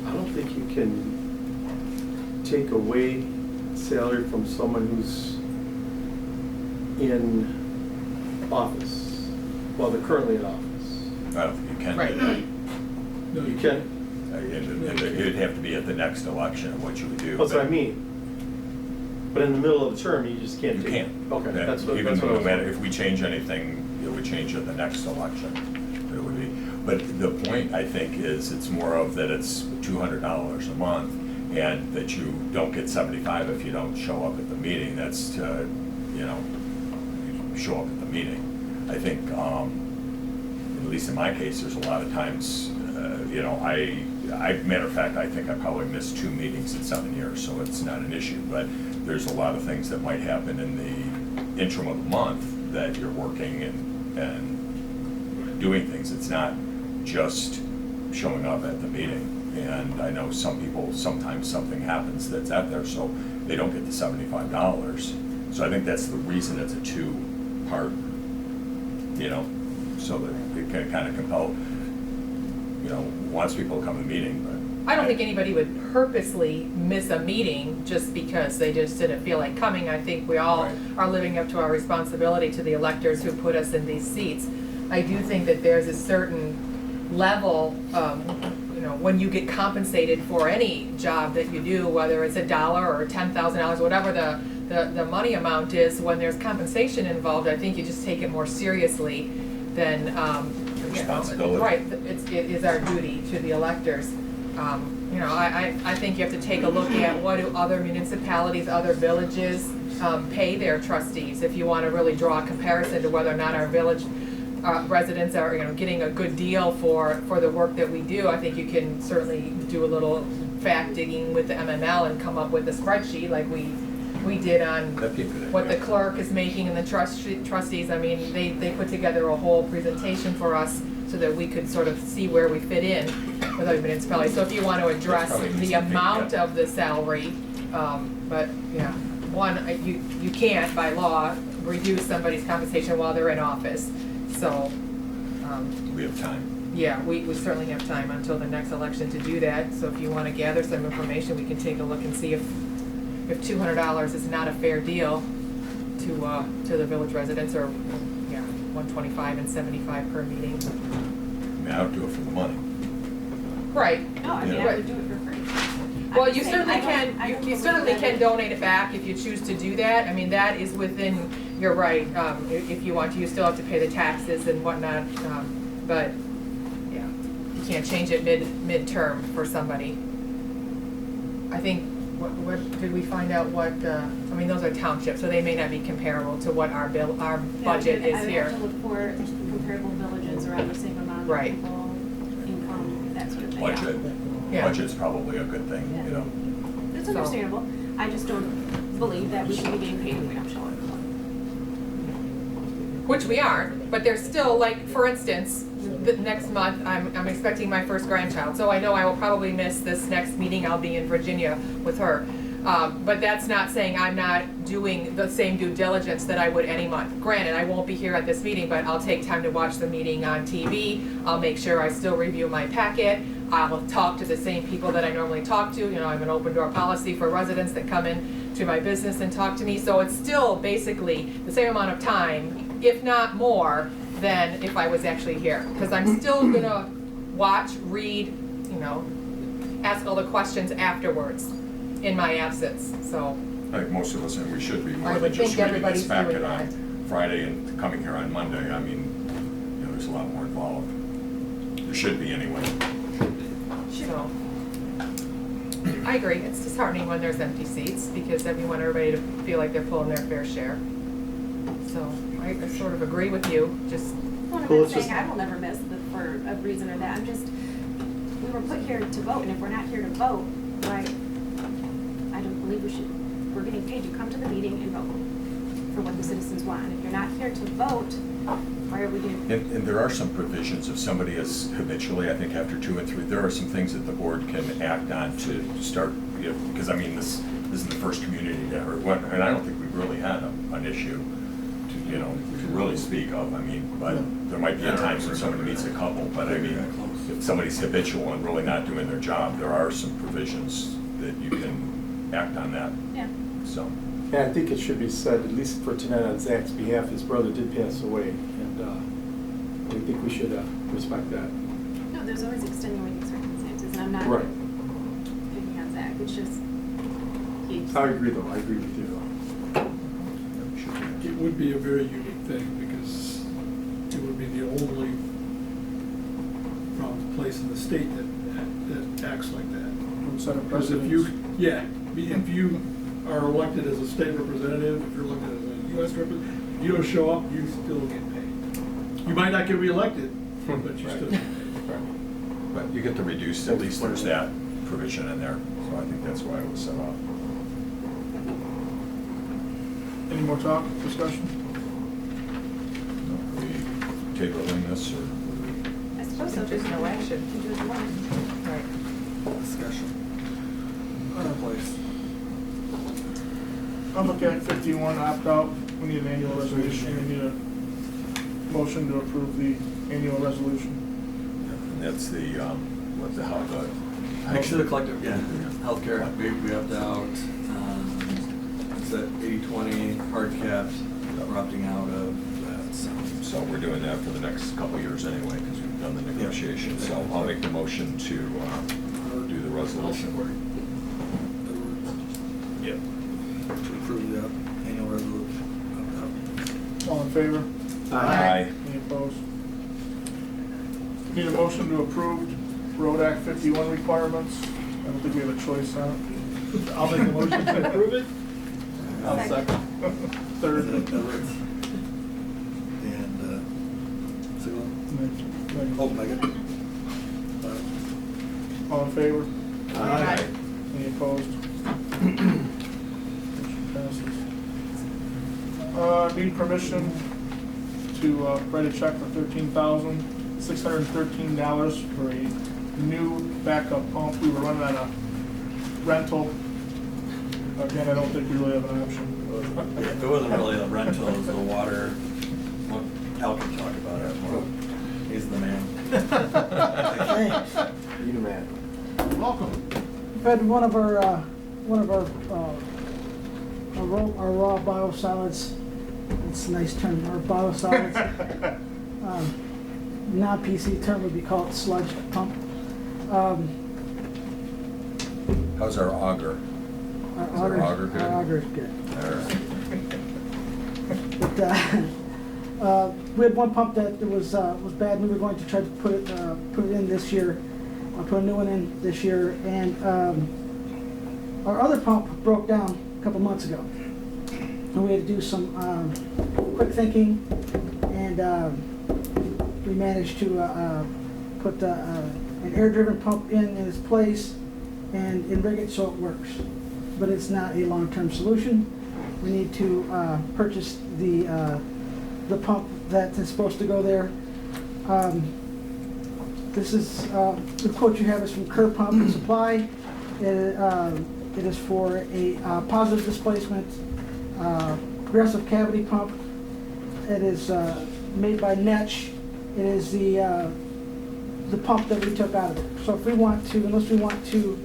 Speaker 2: I don't think you can take away salary from someone who's in office, well, they're currently in office.
Speaker 4: I don't think you can.
Speaker 5: Right.
Speaker 4: do that.
Speaker 2: No, you can.
Speaker 4: And it'd have to be at the next election of what you would do.
Speaker 2: That's what I
Speaker 4: but
Speaker 2: mean. But in the middle of the term, you just can't
Speaker 4: You
Speaker 2: take.
Speaker 4: can't.
Speaker 2: Okay,
Speaker 4: That-
Speaker 2: that's what I
Speaker 4: Even no
Speaker 2: was.
Speaker 4: matter, if we change anything, it would change at the next election. It would be. But the point, I think, is it's more of that it's $200 a month, and that you don't get 75 if you don't show up at the meeting. That's to, you know, show up at the meeting. I think, at least in my case, there's a lot of times, you know, matter of fact, I think I probably missed 2 meetings in 7 years, so it's not an issue. But there's a lot of things that might happen in the interim of the month that you're working and doing things. It's not just showing up at the meeting. And I know some people, sometimes something happens that's out there, so they don't get the $75. So I think that's the reason it's a 2-part, you know, so that it can kind of compel, you know, wants people to come to the meeting, but.
Speaker 5: I don't think anybody would purposely miss a meeting just because they just didn't feel like coming. I think we all
Speaker 4: Right.
Speaker 5: are living up to our responsibility to the electors who put us in these seats. I do think that there's a certain level, you know, when you get compensated for any job that you do, whether it's $1 or $10,000, whatever the money amount is, when there's compensation involved, I think you just take it more seriously than, you know,
Speaker 4: Responsibility.
Speaker 5: right, it is our duty to the electors. You know, I think you have to take a look at what do other municipalities, other villages, pay their trustees. If you want to really draw a comparison to whether or not our village residents are, getting a good deal for the work that we do, I think you can certainly do a little fact digging with the MML and come up with a spreadsheet like we did on
Speaker 4: That'd be a good
Speaker 5: what the
Speaker 4: idea.
Speaker 5: clerk is making and the trustees. I mean, they put together a whole presentation for us so that we could sort of see where we fit in with other municipalities. So if you want to address
Speaker 4: Probably needs
Speaker 5: the
Speaker 4: to be,
Speaker 5: amount
Speaker 4: yeah.
Speaker 5: of the salary, but yeah, you can't by law reduce somebody's compensation while they're in office. So,
Speaker 4: We have time.
Speaker 5: yeah, we certainly have time until the next election to do that. So if you want to gather some information, we can take a look and see if $200 is not a fair deal to the village residents, or, yeah, $125 and $75 per meeting.
Speaker 4: I mean, I don't do it for the money.
Speaker 5: Right.
Speaker 6: No, I mean,
Speaker 4: Yeah.
Speaker 6: I would do it for free.
Speaker 5: Well,
Speaker 6: I'm
Speaker 5: you
Speaker 6: just saying,
Speaker 5: certainly
Speaker 6: I don't
Speaker 5: can, you
Speaker 6: believe
Speaker 5: certainly
Speaker 6: that
Speaker 5: can
Speaker 6: it-
Speaker 5: donate it back if you choose to do that. I mean, that is within, you're right, if you want to, you still have to pay the taxes and whatnot, but, yeah, you can't change it midterm for somebody. I think, what, did we find out what, I mean, those are townships, so they may not be comparable to what our
Speaker 6: Yeah,
Speaker 5: budget is
Speaker 6: I would
Speaker 5: here.
Speaker 6: have to look for comparable villages around the same amount of
Speaker 5: Right.
Speaker 6: people, income, that sort of thing.
Speaker 4: Budget.
Speaker 5: Yeah.
Speaker 4: Budget's probably a good thing, you know.
Speaker 6: It's
Speaker 5: So-
Speaker 6: understandable. I just don't believe that we should be getting paid if we don't show up.
Speaker 5: Which we aren't, but there's still, like, for instance, the next month, I'm expecting my first grandchild, so I know I will probably miss this next meeting. I'll be in Virginia with her. But that's not saying I'm not doing the same due diligence that I would any month. Granted, I won't be here at this meeting, but I'll take time to watch the meeting on TV. I'll make sure I still review my packet. I'll talk to the same people that I normally talk to. You know, I have an open door policy for residents that come in to my business and talk to me. So it's still basically the same amount of time, if not more, than if I was actually here. Because I'm still gonna watch, read, ask all the questions afterwards in my absence, so.
Speaker 4: I think most of us, and we should be,
Speaker 5: I
Speaker 4: more
Speaker 5: would
Speaker 4: than just
Speaker 5: think
Speaker 4: reading this
Speaker 5: everybody's
Speaker 4: packet
Speaker 5: doing
Speaker 4: on Friday and coming here on Monday. I mean, there's a lot more involved. There should be anyway.
Speaker 5: So, I agree, it's disheartening when there's empty seats, because we want everybody to feel like they're pulling their fair share. So, I sort of agree with you, just,
Speaker 6: Well, I'm
Speaker 2: Well,
Speaker 6: not
Speaker 2: it's
Speaker 6: saying
Speaker 2: just-
Speaker 6: I will never miss for a reason or that. We were put here to vote, and if we're not here to vote, why, I don't believe we're getting paid to come to the meeting and vote for what the citizens want. And if you're not here to vote, why are we doing?
Speaker 4: And there are some provisions, if somebody is habitually, I think after 2 and 3, there are some things that the board can act on to start, because I mean, this isn't the first community that, and I don't think we really had an issue to really speak of. I mean, but there might be a time when somebody meets a couple, but I mean, if somebody's habitual and really not doing their job, there are some provisions that you can act on that,
Speaker 6: Yeah.
Speaker 4: so.
Speaker 2: Yeah, I think it should be said, at least for tonight on Zach's behalf, his brother did pass away, and I think we should respect that.
Speaker 6: No, there's always extenuating circumstances, and I'm not
Speaker 2: Right.
Speaker 6: picking on Zach. It's just, he's.
Speaker 2: I agree, though, I agree with you, though.
Speaker 10: It would be a very unique thing, because it would be the only place in the state that acts like that.
Speaker 1: Set of
Speaker 10: Because if
Speaker 1: precedents.
Speaker 10: if you are elected as a state representative, if you're elected as a U.S. representative, if you don't show up, you still get paid. You might not get reelected, but you still get paid.
Speaker 4: But you get to reduce, at least there's that provision in there, so I think that's why it was set off.
Speaker 1: Any more talk, discussion?
Speaker 4: Are we tabling this, or?
Speaker 6: I suppose so.
Speaker 5: There's no action.
Speaker 6: You do what you want.
Speaker 5: right.
Speaker 3: Discussion. Place.
Speaker 1: I'm looking at 51, opt out. We need an annual resolution. We need a motion to approve the annual resolution.
Speaker 4: And that's the, how the.
Speaker 3: Actually, the collective, healthcare, we opted out, it's that 80/20 hard caps, we're opting out of that, so.
Speaker 4: So we're doing that for the next couple of years anyway, because we've done the negotiation. So I'll make the motion to do the resolution. Yep.
Speaker 3: To approve the annual resolution,
Speaker 1: All in favor?
Speaker 4: Aye.
Speaker 1: Any opposed? Need a motion to approve Road Act 51 requirements. I don't think we have a choice on it.
Speaker 10: I'll make a motion to approve it.
Speaker 6: I'll second.
Speaker 1: Third.
Speaker 3: Edwards. And, Sigel? Oh, Megan?
Speaker 1: All in favor?
Speaker 5: Aye.
Speaker 1: Any opposed? Motion passes. Need permission to write a check for $13,613 for a new backup pump. We were running on a rental. Again, I don't think we really have an option.
Speaker 3: It wasn't really a rental, it was the water. Well, Al can talk about it more. He's the man.
Speaker 11: Thanks.
Speaker 3: You the man.
Speaker 1: Welcome.
Speaker 11: We've had one of our raw biosolids. It's a nice term. Our biosolids. Non-PC term would be called sludge pump.
Speaker 4: How's our auger?
Speaker 11: Our
Speaker 4: Is our auger good?
Speaker 11: Our auger is good.
Speaker 4: All right.
Speaker 11: But we had one pump that was bad. We were going to try to put it in this year. Put a new one in this year, and our other pump broke down a couple months ago, and we had to do some quick thinking, and we managed to put an air-driven pump in its place and rig it so it works. But it's not a long-term solution. We need to purchase the pump that is supposed to go there. This is, the quote you have is from Kerr Pump and Supply. It is for a positive displacement, progressive cavity pump. It is made by Netch. It is the pump that we took out of it. So if we want to, unless we want to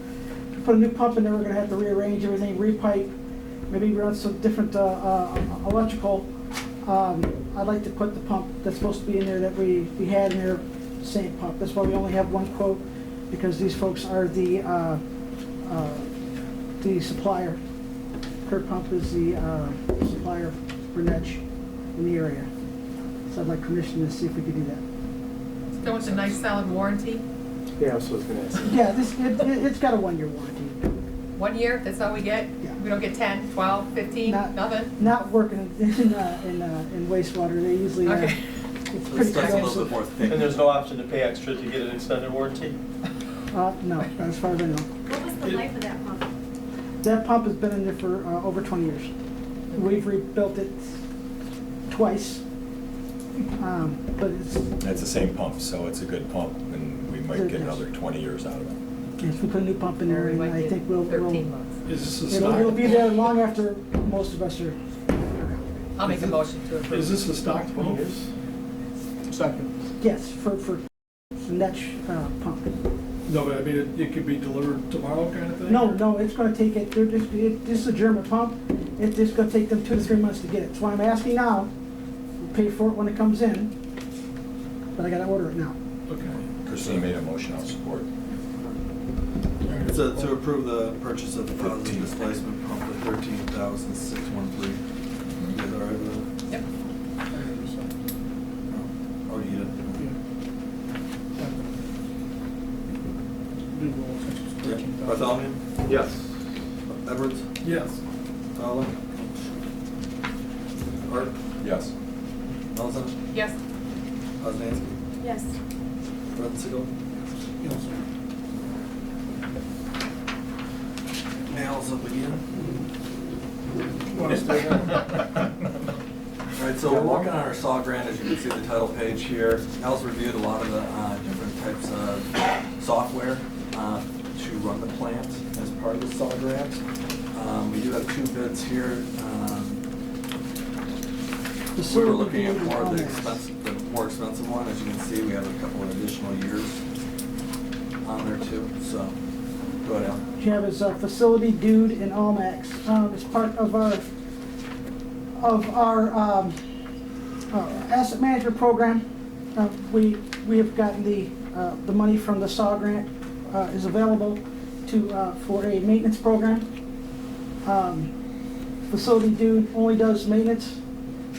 Speaker 11: put a new pump in there, we're gonna have to rearrange everything, repipe, maybe run some different electrical. I'd like to put the pump that's supposed to be in there that we had in there, same pump. That's why we only have one quote, because these folks are the supplier. Kerr Pump is the supplier for Netch in the area. So I'd like permission to see if we could do that.
Speaker 5: So it's a nice solid warranty?
Speaker 2: Yeah, that's what I was gonna ask.
Speaker 11: Yeah, it's got a 1-year warranty.
Speaker 5: 1 year, that's all we get?
Speaker 11: Yeah.
Speaker 5: We don't get 10, 12, 15, nothing?
Speaker 11: Not working in wastewater. They usually,
Speaker 5: Okay.
Speaker 11: it's
Speaker 3: This
Speaker 11: pretty
Speaker 3: stuff's a little bit
Speaker 11: expensive.
Speaker 3: more thick.
Speaker 2: And there's no option to pay extra to get an extended warranty?
Speaker 11: No, as far as I know.
Speaker 6: What was the life of that pump?
Speaker 11: That pump has been in there for over 20 years. We've rebuilt it twice. But
Speaker 4: It's the same pump, so it's a good pump, and we might get another 20 years out of it.
Speaker 11: if we put a new pump in there,
Speaker 5: We
Speaker 11: and
Speaker 5: might
Speaker 11: I
Speaker 5: get
Speaker 11: think we'll,
Speaker 5: 13 months.
Speaker 10: Is this a
Speaker 11: it'll
Speaker 10: stock?
Speaker 11: be there long after most of us are.
Speaker 5: I'll make a motion to approve.
Speaker 10: Is this a stocked pump?
Speaker 1: Second.
Speaker 11: Yes, for Netch pump.
Speaker 10: No, but I mean, it could be delivered tomorrow kind of thing?
Speaker 11: No, it's gonna take it, this is a German pump. It's just gonna take them 2 to 3 months to get it. That's why I'm asking now. We'll pay for it when it comes in, but I gotta order it now.
Speaker 10: Okay.
Speaker 4: Christine made a motion, I'll support.
Speaker 3: It's to approve the purchase of the positive displacement pump for $13,613. You guys all right with that?
Speaker 5: Yep.
Speaker 3: Oh, you did? Yeah. Bartholomew?
Speaker 2: Yes.
Speaker 3: Edwards?
Speaker 10: Yes.
Speaker 3: Fowler? Art?
Speaker 4: Yes.
Speaker 3: Nelson?
Speaker 5: Yes.
Speaker 3: Osnansky?
Speaker 6: Yes.
Speaker 3: Brunsigal?
Speaker 1: Yes.
Speaker 3: Nails up again.
Speaker 1: Want to stay there?
Speaker 3: All right, so we're working on our SAW grant, as you can see the title page here. Al's reviewed a lot of the different types of software to run the plant as part of the SAW grant. We do have 2 bids here. We were looking at more of the more expensive one. As you can see, we have a couple of additional years on there too. So, go ahead, Al.
Speaker 11: You have his facility dude in Almax. As part of our asset management program, we have gotten the money from the SAW grant is available for a maintenance program. Facility dude only does maintenance.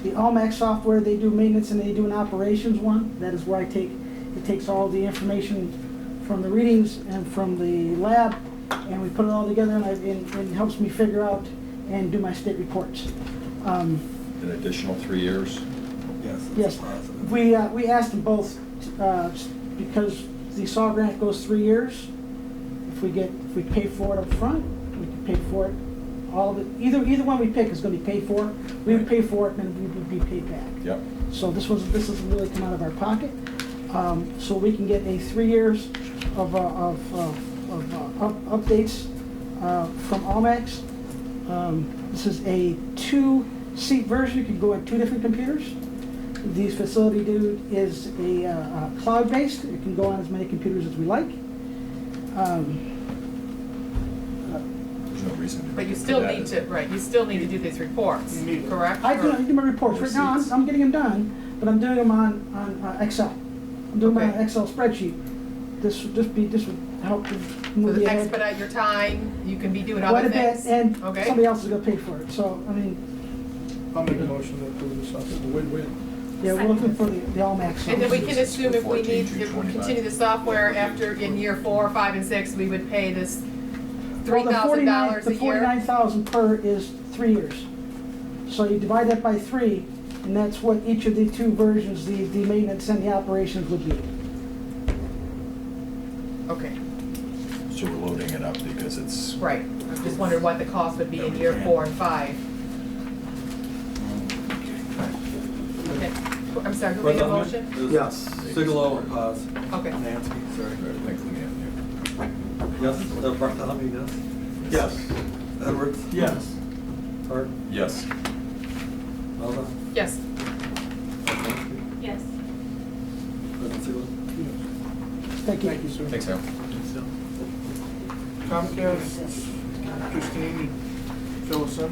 Speaker 11: The Almax software, they do maintenance and they do an operations one. That is where it takes all the information from the readings and from the lab, and we put it all together, and it helps me figure out and do my state reports.
Speaker 4: An additional 3 years?
Speaker 3: Yes, that's
Speaker 11: Yes,
Speaker 3: positive.
Speaker 11: we asked them both, because the SAW grant goes 3 years. If we pay for it up front, we can pay for it, all of it, either one we pick is gonna be paid for. We would pay for it and then we would be paid back.
Speaker 4: Yep.
Speaker 11: So this doesn't really come out of our pocket. So we can get a 3 years of updates from Almax. This is a 2-seat version. You can go on 2 different computers. The facility dude is a cloud-based. It can go on as many computers as we like.
Speaker 4: There's no reason to.
Speaker 5: But you still
Speaker 4: that,
Speaker 5: need
Speaker 4: is
Speaker 5: to,
Speaker 4: there?
Speaker 5: right, you still need to do these reports,
Speaker 1: You need it.
Speaker 5: correct?
Speaker 11: I do my reports. Right now, I'm getting them done, but I'm doing them on Excel. I'm doing them on
Speaker 5: Okay.
Speaker 11: an Excel spreadsheet. This would help to
Speaker 5: So
Speaker 11: move
Speaker 5: to
Speaker 11: the ahead
Speaker 5: expedite your time, you can be doing
Speaker 11: quite
Speaker 5: other
Speaker 11: a bit,
Speaker 5: things?
Speaker 11: and
Speaker 5: Okay.
Speaker 11: somebody else is gonna pay for it. So, I mean,
Speaker 1: I'll make a motion to approve this.
Speaker 10: It's a win-win.
Speaker 11: yeah, we're looking for the Almax.
Speaker 5: And then we can assume if we
Speaker 4: 14,
Speaker 5: need, if we
Speaker 4: 225.
Speaker 5: continue the software after, in year 4, 5, and 6, we would pay this
Speaker 11: Well,
Speaker 5: $3,000 a
Speaker 11: the
Speaker 5: year?
Speaker 11: 49,000 per is 3 years. So you divide that by 3, and that's what each of the 2 versions, the maintenance and the operations would be.
Speaker 5: Okay,
Speaker 4: So we're loading it up because it's.
Speaker 5: right. I just wondered what the cost would be in year 4 and 5. Okay, I'm sorry, who made a motion?
Speaker 3: Yes. Sigalo, pause.
Speaker 5: Okay.
Speaker 3: Nancy, sorry.
Speaker 4: Thanks, Leanne.
Speaker 3: Yes, Bartholomew, yes? Yes. Edwards?
Speaker 10: Yes.
Speaker 3: Hart?
Speaker 4: Yes.
Speaker 3: Alva?
Speaker 5: Yes.
Speaker 6: Yes.
Speaker 3: President Sigalo?
Speaker 11: Thank you.
Speaker 1: Thank you, sir.
Speaker 4: Thanks, Al.
Speaker 1: Comcast, Christine, you fill us in?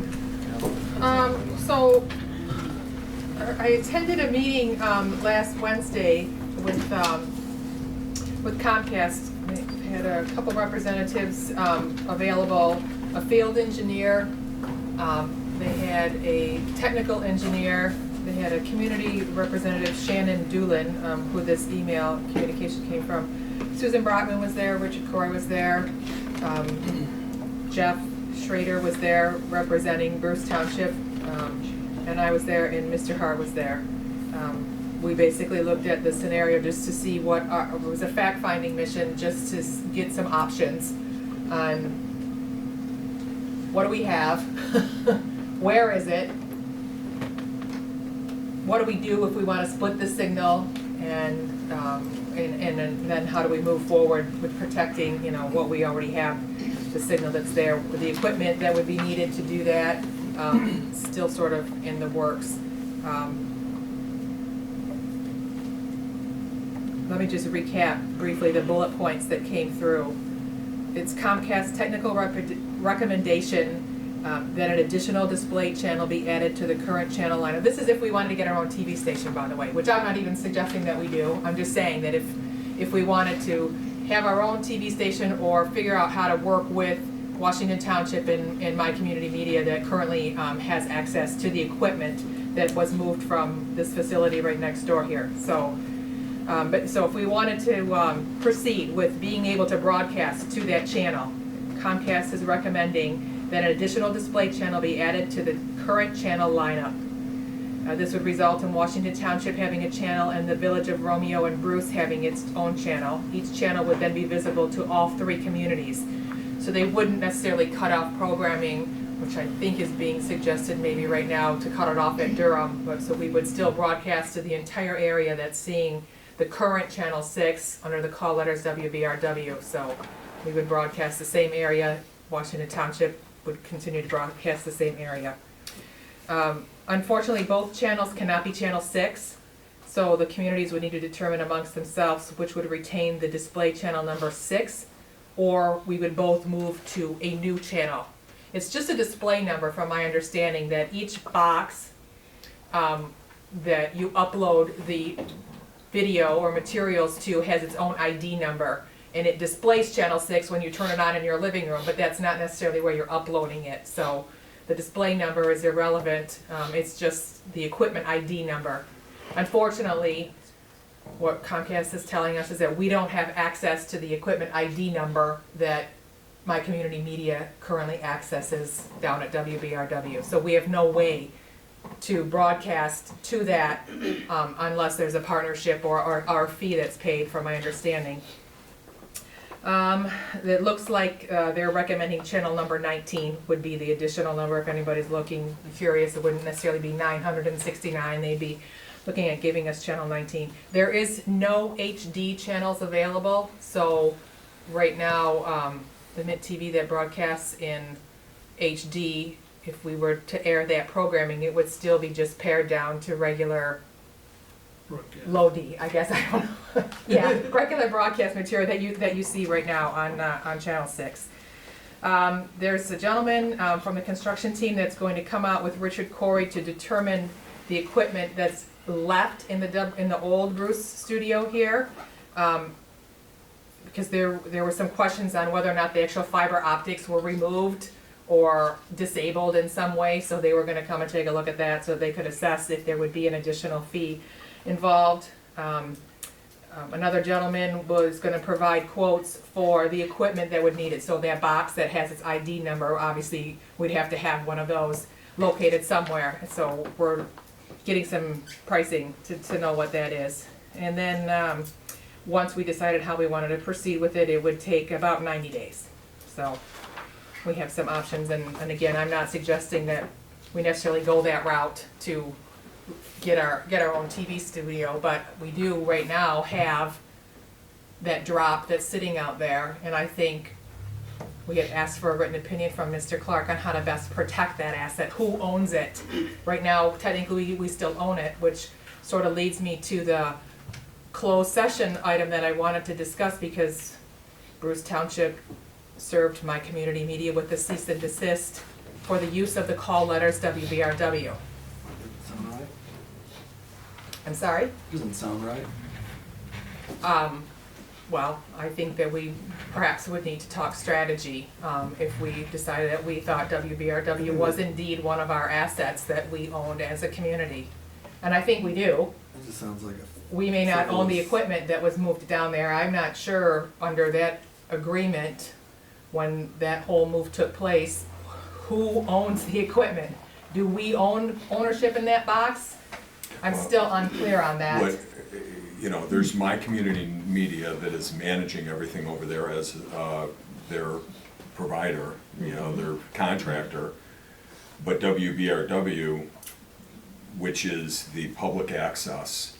Speaker 5: So, I attended a meeting, last Wednesday with Comcast. They had a couple representatives, available, a field engineer, they had a technical engineer, they had a community representative, Shannon Doolin, who this email communication came from. Susan Brockman was there, Richard Coy was there, Jeff Schrader was there representing Bruce Township, and I was there, and Mr. Hart was there. We basically looked at the scenario just to see it was a fact-finding mission, just to get some options on what do we have, where is it, what do we do if we want to split the signal, and then how do we move forward with protecting, what we already have, the signal that's there, with the equipment that would be needed to do that, still sort of in the works. Let me just recap briefly the bullet points that came through. It's Comcast's technical recommendation that an additional display channel be added to the current channel lineup. This is if we wanted to get our own TV station, by the way, which I'm not even suggesting that we do. I'm just saying that if we wanted to have our own TV station or figure out how to work with Washington Township and My Community Media that currently has access to the equipment that was moved from this facility right next door here. So if we wanted to proceed with being able to broadcast to that channel, Comcast is recommending that an additional display channel be added to the current channel lineup. This would result in Washington Township having a channel and the village of Romeo and Bruce having its own channel. Each channel would then be visible to all 3 communities. So they wouldn't necessarily cut off programming, which I think is being suggested maybe right now to cut it off at Durham, but so we would still broadcast to the entire area that's seeing the current Channel 6 under the call letters WBRW. So we would broadcast the same area. Washington Township would continue to broadcast the same area. Unfortunately, both channels cannot be Channel 6, so the communities would need to determine amongst themselves which would retain the display channel number 6, or we would both move to a new channel. It's just a display number, from my understanding, that each box that you upload the video or materials to has its own ID number, and it displays Channel 6 when you turn it on in your living room, but that's not necessarily where you're uploading it. So the display number is irrelevant. It's just the equipment ID number. Unfortunately, what Comcast is telling us is that we don't have access to the equipment ID number that My Community Media currently accesses down at WBRW. So we have no way to broadcast to that, unless there's a partnership or our fee that's paid, from my understanding. It looks like they're recommending channel number 19 would be the additional number. If anybody's looking curious, it wouldn't necessarily be 969. They'd be looking at giving us channel 19. There is no HD channels available, so right now the Mitt TV that broadcasts in HD, if we were to air that programming, it would still be just pared down to regular
Speaker 10: Broadcast.
Speaker 5: low D, I guess. I don't know. Yeah, regular broadcast material that you see right now on Channel 6. There's a gentleman from the construction team that's going to come out with Richard Corey to determine the equipment that's left in the old Bruce studio here. Because there were some questions on whether or not the actual fiber optics were removed or disabled in some way, so they were gonna come and take a look at that so they could assess if there would be an additional fee involved. Another gentleman was gonna provide quotes for the equipment that would need it, so that box that has its ID number, obviously, we'd have to have one of those located somewhere, so we're getting some pricing to know what that is. And then, once we decided how we wanted to proceed with it, it would take about 90 days. So we have some options, and again, I'm not suggesting that we necessarily go that route to get our own TV studio, but we do right now have that drop that's sitting out there, and I think we had asked for a written opinion from Mr. Clark on how to best protect that asset, who owns it. Right now, technically, we still own it, which sort of leads me to the closed session item that I wanted to discuss, because Bruce Township served my community media with the cease and desist for the use of the call letters WBRW.
Speaker 3: Sound right?
Speaker 5: I'm sorry?
Speaker 3: Doesn't sound right.
Speaker 5: Well, I think that we perhaps would need to talk strategy, if we decided that we thought WBRW was indeed one of our assets that we owned as a community. And I think we do.
Speaker 3: It just sounds like
Speaker 5: We may not own the equipment that was moved down there. I'm not sure under that agreement, when that whole move took place, who owns the equipment? Do we own ownership in that box? I'm still unclear on that.
Speaker 4: What, you know, there's my community media that is managing everything over there as their provider, you know, their contractor. But WBRW, which is the public access,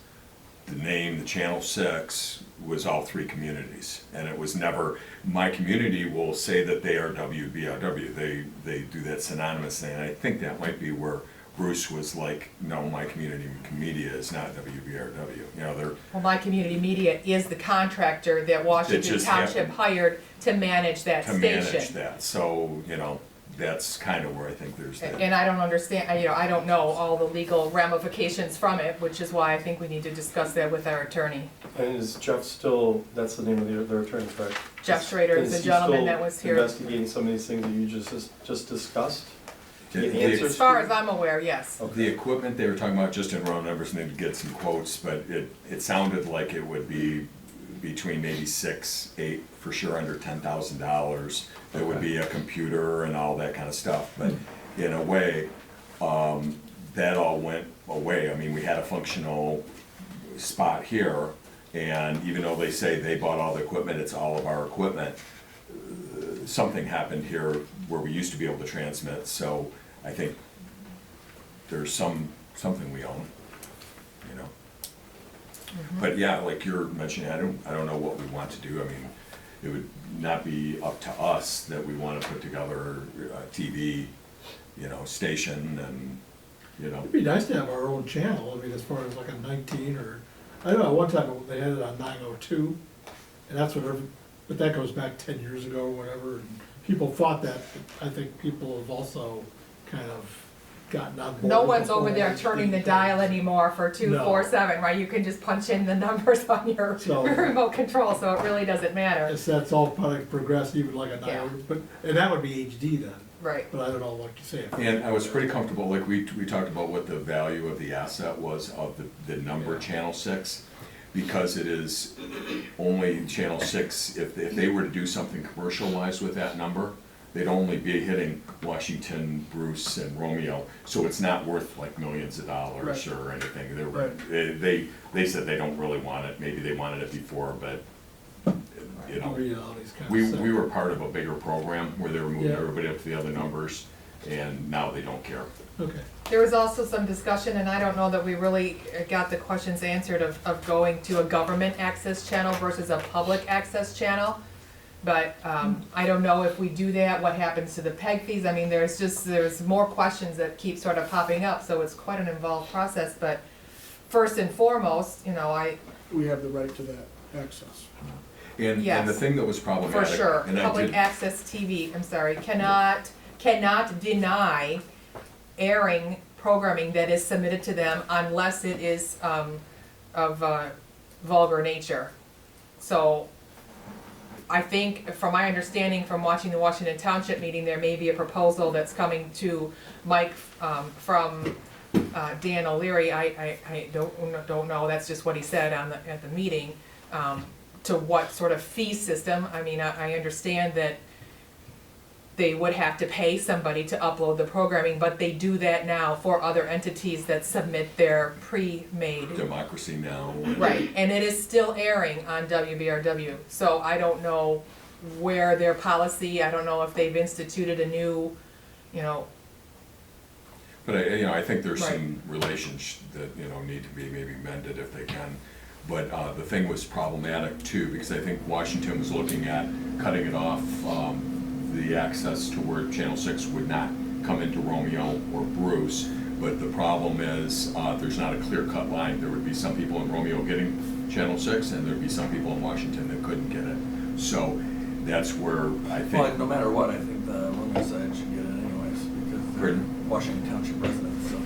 Speaker 4: the name, the Channel 6, was all three communities. And it was never, my community will say that they are WBRW. They do that synonymous thing. And I think that might be where Bruce was like, no, my community media is not WBRW. You know, they're.
Speaker 5: Well, my community media is the contractor that Washington
Speaker 4: just
Speaker 5: Township hired to manage that
Speaker 4: to
Speaker 5: station.
Speaker 4: manage that. So, you know, that's kind of where I think there's that.
Speaker 5: And I don't understand, you know, I don't know all the legal ramifications from it, which is why I think we need to discuss that with our attorney.
Speaker 2: And is Jeff still, that's the name of their attorney, correct?
Speaker 5: Jeff Schrader is the gentleman that was here.
Speaker 2: Investigating some of these things that you just discussed? To get
Speaker 4: The-
Speaker 2: answers
Speaker 5: As far
Speaker 2: to?
Speaker 5: as I'm aware, yes.
Speaker 4: The equipment they were talking about, just in raw numbers, and they'd get some quotes, but it sounded like it would be between maybe $6, $8, for sure under $10,000. There would be a computer and all that kind of stuff, but in a way, that all went away. I mean, we had a functional spot here, and even though they say they bought all the equipment, it's all of our equipment, something happened here where we used to be able to transmit, so I think there's something we own, you know. But yeah, like you're mentioning, I don't know what we want to do. I mean, it would not be up to us that we want to put together a TV, you know, station, and, you know.
Speaker 10: It'd be nice to have our own channel, I mean, as far as like a 19 or, I don't know, one time they had it on 902, and that's what but that goes back 10 years ago or whatever, and people fought that, but I think people have also kind of gotten on board.
Speaker 5: No
Speaker 10: with
Speaker 5: one's
Speaker 10: the
Speaker 5: over there
Speaker 10: whole
Speaker 5: turning the
Speaker 10: thing.
Speaker 5: dial anymore for 247, right? You can just punch in the numbers on your
Speaker 10: So-
Speaker 5: remote control, so it really doesn't matter.
Speaker 10: It's, that's all probably progressed, even like a
Speaker 5: Yeah.
Speaker 10: 9, but, and that would be HD then,
Speaker 5: Right.
Speaker 10: but I don't know what you say.
Speaker 4: And I was pretty comfortable, like we talked about what the value of the asset was of the number Channel 6, because it is only Channel 6, if they were to do something commercial-wise with that number, they'd only be hitting Washington, Bruce, and Romeo, so it's not worth like millions of dollars
Speaker 1: Right.
Speaker 4: or anything.
Speaker 1: Right.
Speaker 4: They said they don't really want it, maybe they wanted it before, but, you know.
Speaker 10: Reality's kind of
Speaker 4: We
Speaker 10: sad.
Speaker 4: were part of a bigger program where they were moving
Speaker 10: Yeah.
Speaker 4: everybody up to the other numbers, and now they don't care.
Speaker 10: Okay.
Speaker 5: There was also some discussion, and I don't know that we really got the questions answered of going to a government access channel versus a public access channel. But I don't know if we do that, what happens to the PEG fees? I mean, there's more questions that keep sort of popping up, so it's quite an involved process. But first and foremost, you know,
Speaker 1: We have the right to that access.
Speaker 4: And the
Speaker 5: Yes.
Speaker 4: thing that was problematic.
Speaker 5: for sure,
Speaker 4: and I
Speaker 5: public
Speaker 4: did-
Speaker 5: access TV, I'm sorry, cannot deny airing programming that is submitted to them unless it is of vulgar nature. So I think, from my understanding from watching the Washington Township meeting, there may be a proposal that's coming to Mike from Dan O'Leary. I don't know, that's just what he said at the meeting, to what sort of fee system. I mean, I understand that they would have to pay somebody to upload the programming, but they do that now for other entities that submit their pre-made.
Speaker 4: Democracy Now!
Speaker 5: Right, and it is still airing on WBRW, so I don't know where their policy, I don't know if they've instituted a new, you know,
Speaker 4: But I think there's
Speaker 5: Right.
Speaker 4: some relations that, need to be maybe mended if they can. But the thing was problematic too, because I think Washington was looking at cutting it off, the access to where Channel 6 would not come into Romeo or Bruce. But the problem is, there's not a clear-cut line. There would be some people in Romeo getting Channel 6, and there'd be some people in Washington that couldn't get it. So that's where I think.
Speaker 3: Well, no matter what, I think the Romeo side should get it anyways, because they're
Speaker 4: Pardon?
Speaker 3: Washington Township residents, so.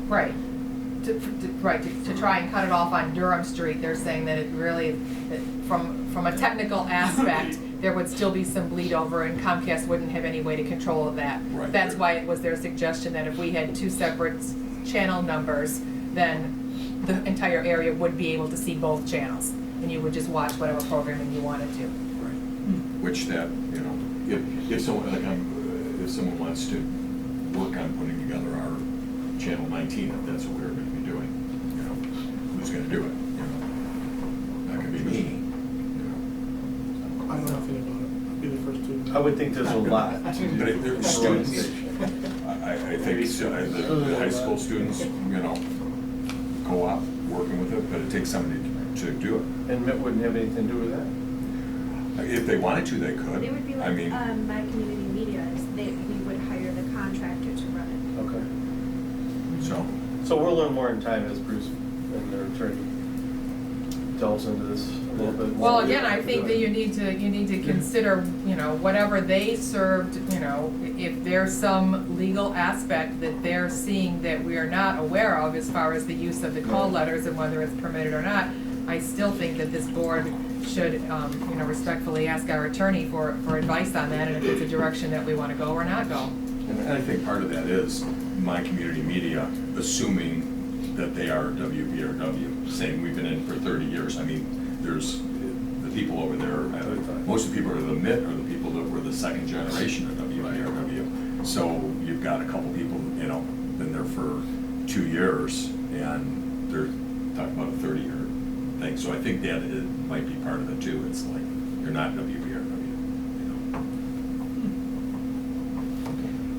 Speaker 2: Right.
Speaker 5: to try and cut it off on Durham Street, they're saying that it really, that from a technical aspect, there would still be some bleed over, and Comcast wouldn't have any way to control that.
Speaker 4: Right.
Speaker 5: That's why it was their suggestion that if we had two separate channel numbers, then the entire area would be able to see both channels, and you would just watch whatever programming you wanted to.
Speaker 4: Which that, if someone wants to work on putting together our Channel 19, if that's what we're gonna be doing, who's gonna do it? That could be me,
Speaker 1: I know nothing about it. I'll be the first to.
Speaker 2: I would think there's a lot.
Speaker 4: But if there's students, I think the high school students, co-op, working with it, but it takes somebody to do it.
Speaker 2: And Mitt wouldn't have anything to do with that?
Speaker 4: If they wanted to, they could.
Speaker 6: It would be
Speaker 4: I
Speaker 6: like,
Speaker 4: mean,
Speaker 6: my community media, we would hire the contractor to run
Speaker 2: Okay.
Speaker 4: so,
Speaker 2: So we'll learn more in time as Bruce and their attorney delves into this a little bit more.
Speaker 5: Well, again, I think that you need to consider, whatever they served, if there's some legal aspect that they're seeing that we are not aware of as far as the use of the call letters and whether it's permitted or not, I still think that this board should, respectfully ask our attorney for advice on that, and if it's a direction that we wanna go or not go.
Speaker 4: and I think part of that is my community media assuming that they are WBRW, saying we've been in for 30 years. I mean, there's the people over there, most of the people are the Mitt are the people that were the second generation of WBRW. So you've got a couple people, been there for 2 years, and they're talking about a 30-year thing. So I think that it might be part of it too. It's like, you're not WBRW,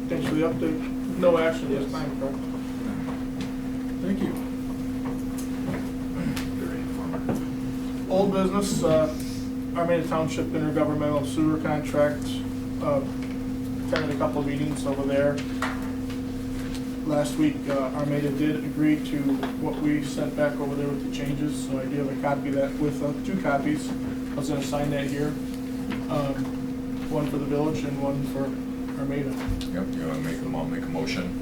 Speaker 1: Thanks for the update. No action this time, correct?
Speaker 10: Thank you.
Speaker 4: Very informative.
Speaker 1: Old business, Armada Township intergovernmental sewer contract, attended a couple of meetings over there. Last week, Armada did agree to what we sent back over there with the changes, so I do have a copy of that with 2 copies. I was gonna sign that here. One for the village and one for Armada.
Speaker 4: Yep, I'll make a motion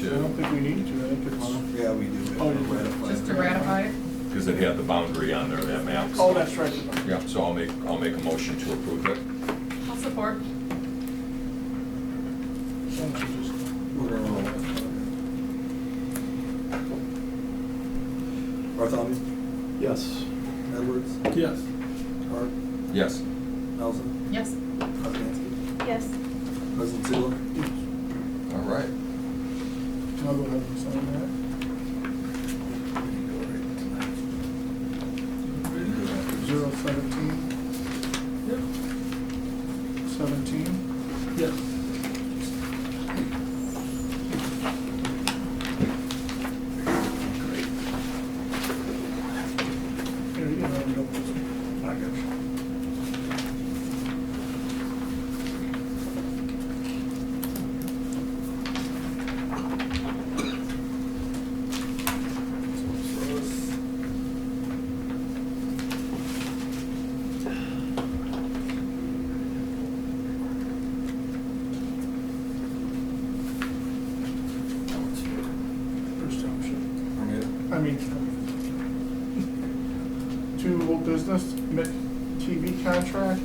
Speaker 1: I don't
Speaker 4: to,
Speaker 1: think we need to, I think it's.
Speaker 3: Yeah, we do.
Speaker 1: Oh, you do.
Speaker 3: Ratify.
Speaker 5: Just to ratify it?
Speaker 4: because it had the boundary on there, that map.
Speaker 1: Oh, that's right.
Speaker 4: Yeah, so I'll make a motion to approve it.
Speaker 5: I'll support.
Speaker 1: Why don't you just-
Speaker 3: Bartholomew,
Speaker 2: Yes.
Speaker 3: Edwards,
Speaker 10: Yes.
Speaker 3: Hart,
Speaker 4: Yes.
Speaker 3: Nelson,
Speaker 5: Yes.
Speaker 3: Kuzminski.
Speaker 6: Yes.
Speaker 3: President Sealer?
Speaker 4: All right.
Speaker 1: I'll go ahead and sign that. Zero 17.
Speaker 10: Yep.
Speaker 1: 17.
Speaker 10: Yes.
Speaker 1: Here, you can have it over this one.
Speaker 3: I got you.
Speaker 1: First township.
Speaker 3: Romeo?
Speaker 1: I mean, to old business, Mitt TV contract.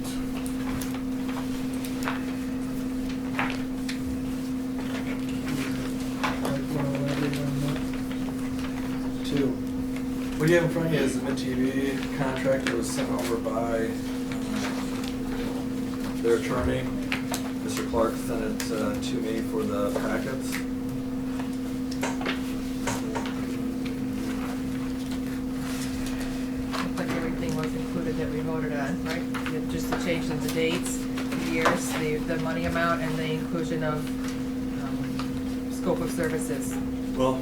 Speaker 3: Two. What you have in front of you is the Mitt TV contract that was sent over by their attorney. Mr. Clark sent it to me for the packets.
Speaker 5: Looks like everything was included that we voted on, right? Just the change in the dates, the years, the money amount, and the inclusion of scope of services.
Speaker 3: Well,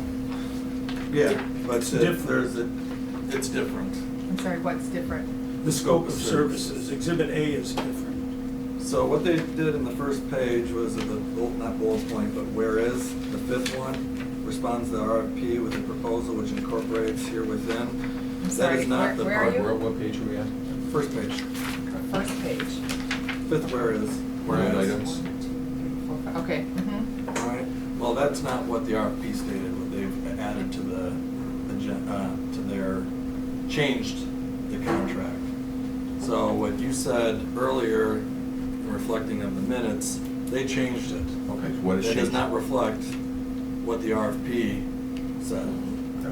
Speaker 3: yeah, but
Speaker 8: Different.
Speaker 3: it's different.
Speaker 5: I'm sorry, what's different?
Speaker 8: The scope of services, Exhibit A is different.
Speaker 3: So what they did in the first page was at the, not bullet point, but whereas, the fifth one, responds to the RFP with a proposal which incorporates here within.
Speaker 5: I'm
Speaker 3: That
Speaker 5: sorry,
Speaker 3: is not the
Speaker 5: where are
Speaker 3: part.
Speaker 5: you?
Speaker 4: What page are we at?
Speaker 3: First page,
Speaker 5: First page.
Speaker 3: fifth whereas.
Speaker 4: Line items?
Speaker 5: 1, 2, 3, 4, 5. Okay. Mm-hmm.
Speaker 3: Alright, well, that's not what the RFP stated, what they've added to the to their, changed the contract. So what you said earlier, reflecting of the minutes, they changed it.
Speaker 4: Okay, what is
Speaker 3: It does
Speaker 4: changed?
Speaker 3: not reflect what the RFP said.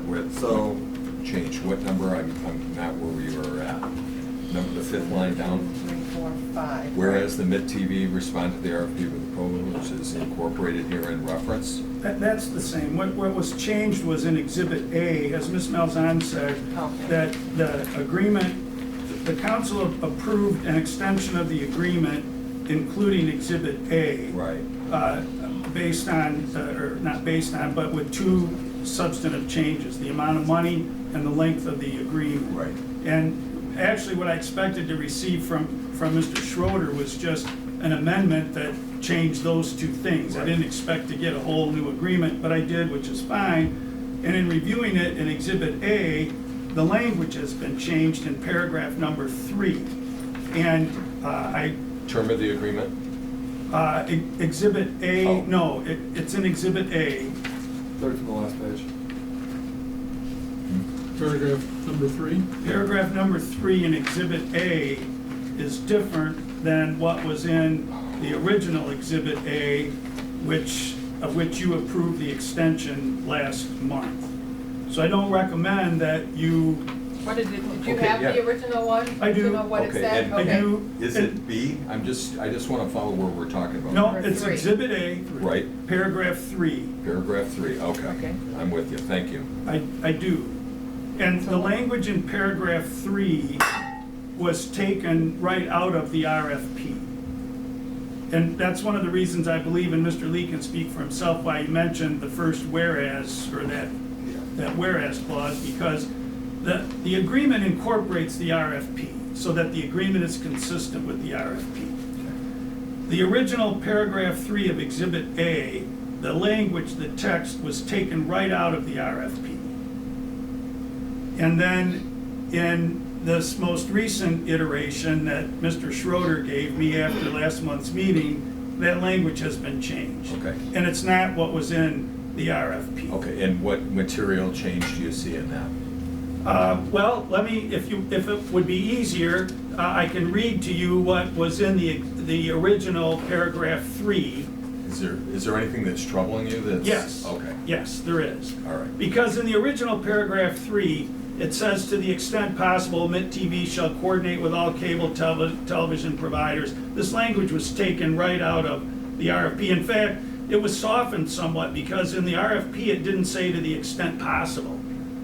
Speaker 4: What
Speaker 3: So,
Speaker 4: changed? What number? I'm not where we were at. Number, the fifth line down.
Speaker 5: 2, 3, 4, 5.
Speaker 4: Whereas the Mitt TV responded to the RFP with a proposal which is incorporated here in reference.
Speaker 8: That's the same. What was changed was in Exhibit A, as Ms. Malzahn said,
Speaker 5: Okay.
Speaker 8: that the agreement, the council approved an extension of the agreement, including Exhibit A.
Speaker 4: Right.
Speaker 8: Based on, or not based on, but with two substantive changes, the amount of money and the length of the agreement.
Speaker 4: Right.
Speaker 8: And actually, what I expected to receive from Mr. Schroeder was just an amendment that changed those two things. I
Speaker 4: Right.
Speaker 8: didn't expect to get a whole new agreement, but I did, which is fine. And in reviewing it in Exhibit A, the language has been changed in paragraph number 3. And
Speaker 4: Term of the agreement?
Speaker 8: Exhibit A,
Speaker 4: Oh.
Speaker 8: no, it's in Exhibit A.
Speaker 3: third from the last page.
Speaker 10: Paragraph number 3.
Speaker 8: Paragraph number 3 in Exhibit A is different than what was in the original Exhibit A, of which you approved the extension last month. So I don't recommend that you,
Speaker 5: What did you
Speaker 4: Okay,
Speaker 5: have
Speaker 4: yeah.
Speaker 5: the original one?
Speaker 8: I do.
Speaker 5: To know what it
Speaker 4: Okay,
Speaker 5: said?
Speaker 4: and-
Speaker 8: I
Speaker 5: Okay.
Speaker 8: do.
Speaker 4: Is it B? I just want to follow where we're talking about.
Speaker 8: No,
Speaker 5: Number
Speaker 8: it's
Speaker 5: 3.
Speaker 8: Exhibit A,
Speaker 4: Right,
Speaker 8: paragraph 3.
Speaker 4: paragraph 3, okay.
Speaker 5: Okay.
Speaker 4: I'm with you, thank you.
Speaker 8: I do. And the language in paragraph 3 was taken right out of the RFP. And that's one of the reasons I believe, and Mr. Lee can speak for himself, why he mentioned the first whereas, or that whereas clause, because the agreement incorporates the RFP, so that the agreement is consistent with the RFP. The original paragraph 3 of Exhibit A, the language, the text was taken right out of the RFP. And then in this most recent iteration that Mr. Schroeder gave me after last month's meeting, that language has been changed.
Speaker 4: Okay.
Speaker 8: And it's not what was in the RFP.
Speaker 4: Okay, and what material change do you see in that?
Speaker 8: Well, let me, if it would be easier, I can read to you what was in the original paragraph 3.
Speaker 4: Is there anything that's troubling you that's?
Speaker 8: Yes.
Speaker 4: Okay,
Speaker 8: Yes, there is.
Speaker 4: all right.
Speaker 8: Because in the original paragraph 3, it says, to the extent possible, Mitt TV shall coordinate with all cable television providers. This language was taken right out of the RFP. In fact, it was softened somewhat because in the RFP, it didn't say to the extent possible.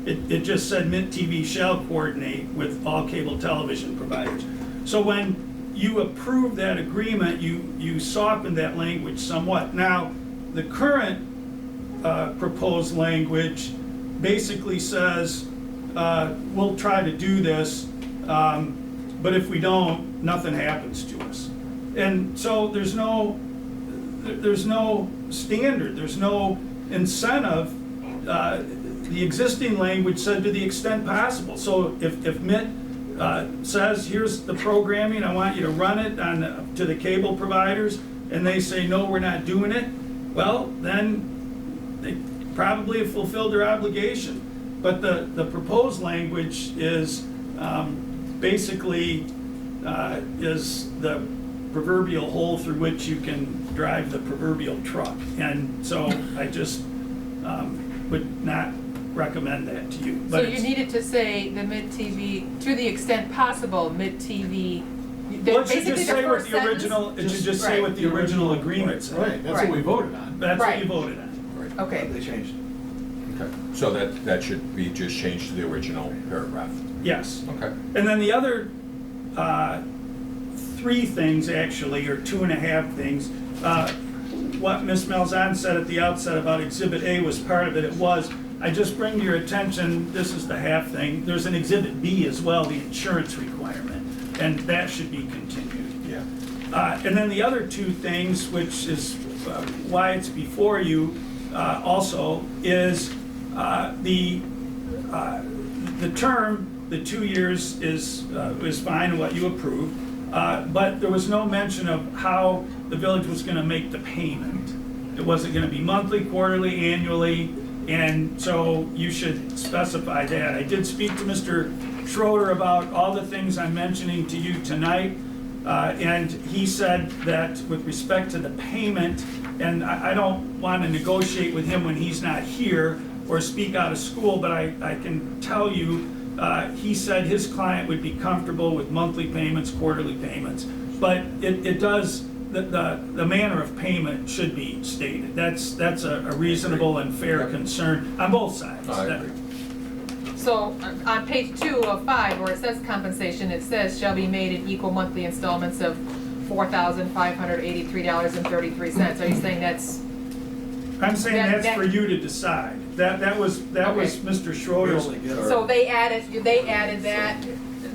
Speaker 8: It just said Mitt TV shall coordinate with all cable television providers. So when you approve that agreement, you soften that language somewhat. Now, the current proposed language basically says, we'll try to do this, but if we don't, nothing happens to us. And so there's no standard, there's no incentive. The existing language said to the extent possible. So if Mitt says, here's the programming, I want you to run it to the cable providers, and they say, no, we're not doing it, well, then they probably have fulfilled their obligation. But the proposed language is basically is the proverbial hole through which you can drive the proverbial truck. And so I just would not recommend that to you.
Speaker 5: So
Speaker 8: But
Speaker 5: you needed to say the Mitt TV, to the extent possible, Mitt TV.
Speaker 8: well, it should
Speaker 5: basically
Speaker 8: just say what
Speaker 5: first
Speaker 8: the
Speaker 5: sentence-
Speaker 8: original, it should
Speaker 10: Just-
Speaker 8: just say
Speaker 5: right.
Speaker 8: what the original agreement said.
Speaker 10: Right, that's what we
Speaker 5: Right.
Speaker 10: voted on.
Speaker 8: That's what you
Speaker 5: Right.
Speaker 8: voted on.
Speaker 4: Right.
Speaker 5: Okay,
Speaker 3: They changed.
Speaker 4: Okay. So that should be just changed to the original paragraph.
Speaker 8: Yes.
Speaker 4: Okay.
Speaker 8: And then the other three things actually, or 2.5 things, what Ms. Malzahn said at the outset about Exhibit A was part of it. It was. I just bring to your attention, this is the half thing, there's an Exhibit B as well, the insurance requirement, and that should be continued.
Speaker 4: Yeah.
Speaker 8: And then the other two things, which is why it's before you also, is the term, the 2 years is fine, what you approved, but there was no mention of how the village was gonna make the payment. It wasn't gonna be monthly, quarterly, annually, and so you should specify that. I did speak to Mr. Schroeder about all the things I'm mentioning to you tonight, and he said that with respect to the payment, and I don't want to negotiate with him when he's not here or speak out of school, but I can tell you, he said his client would be comfortable with monthly payments, quarterly payments, but it does, the manner of payment should be stated. That's a reasonable and fair concern on both sides.
Speaker 4: I agree.
Speaker 5: so on page 2 of 5, where it says compensation, it says shall be made in equal monthly installments of $4,583.33. Are you saying that's,
Speaker 8: I'm saying
Speaker 5: That-
Speaker 8: that's for you to decide. That was Mr.
Speaker 3: We
Speaker 8: Schroeder's.
Speaker 3: only get our.
Speaker 5: so they added that,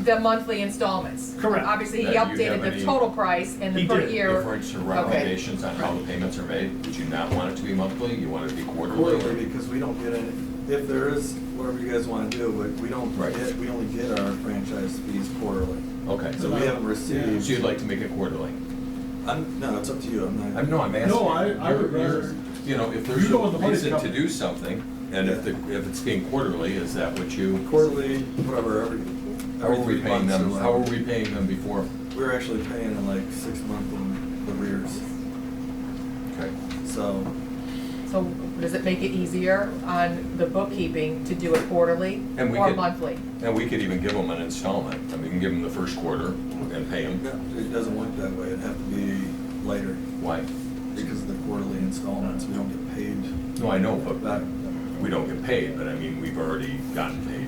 Speaker 5: the monthly installments?
Speaker 8: Correct.
Speaker 5: Obviously, he
Speaker 4: Now, do you
Speaker 5: updated
Speaker 4: have
Speaker 5: the
Speaker 4: any-
Speaker 5: total price and the
Speaker 8: He
Speaker 5: per
Speaker 8: did.
Speaker 5: year.
Speaker 4: Difference or recommendations on how the payments are made? Would you not want it to be monthly? You want it to be quarterly?
Speaker 3: Quarterly, because we don't get any, if there is, whatever you guys wanna do, but we don't
Speaker 4: Right.
Speaker 3: get, we only get our franchise fees quarterly.
Speaker 4: Okay.
Speaker 3: So we haven't
Speaker 4: So
Speaker 3: received,
Speaker 4: you'd like to make it quarterly?
Speaker 3: no, it's up to you, I'm not.
Speaker 4: I'm asking.
Speaker 10: No, I would
Speaker 4: You're-
Speaker 10: rather-
Speaker 4: You know, if there's
Speaker 10: You know
Speaker 4: a
Speaker 10: when the money's
Speaker 4: reason to
Speaker 10: coming.
Speaker 4: do something, and if it's being quarterly, is that what you?
Speaker 3: Quarterly, whatever,
Speaker 4: How are we
Speaker 3: 3
Speaker 4: paying
Speaker 3: months or
Speaker 4: them, how are
Speaker 3: whatever.
Speaker 4: we paying them before?
Speaker 3: We're actually paying in like 6-month arrears,
Speaker 4: Okay.
Speaker 3: so.
Speaker 5: So does it make it easier on the bookkeeping to do it quarterly
Speaker 4: And we
Speaker 5: or
Speaker 4: could-
Speaker 5: monthly?
Speaker 4: And we could even give them an installment. I mean, we can give them the first quarter and pay them.
Speaker 3: No, it doesn't work that way, it'd have to be later,
Speaker 4: Why?
Speaker 3: because of the quarterly installments, we don't get paid
Speaker 4: No, I know, but
Speaker 3: back.
Speaker 4: we don't get paid, but I mean, we've already gotten paid.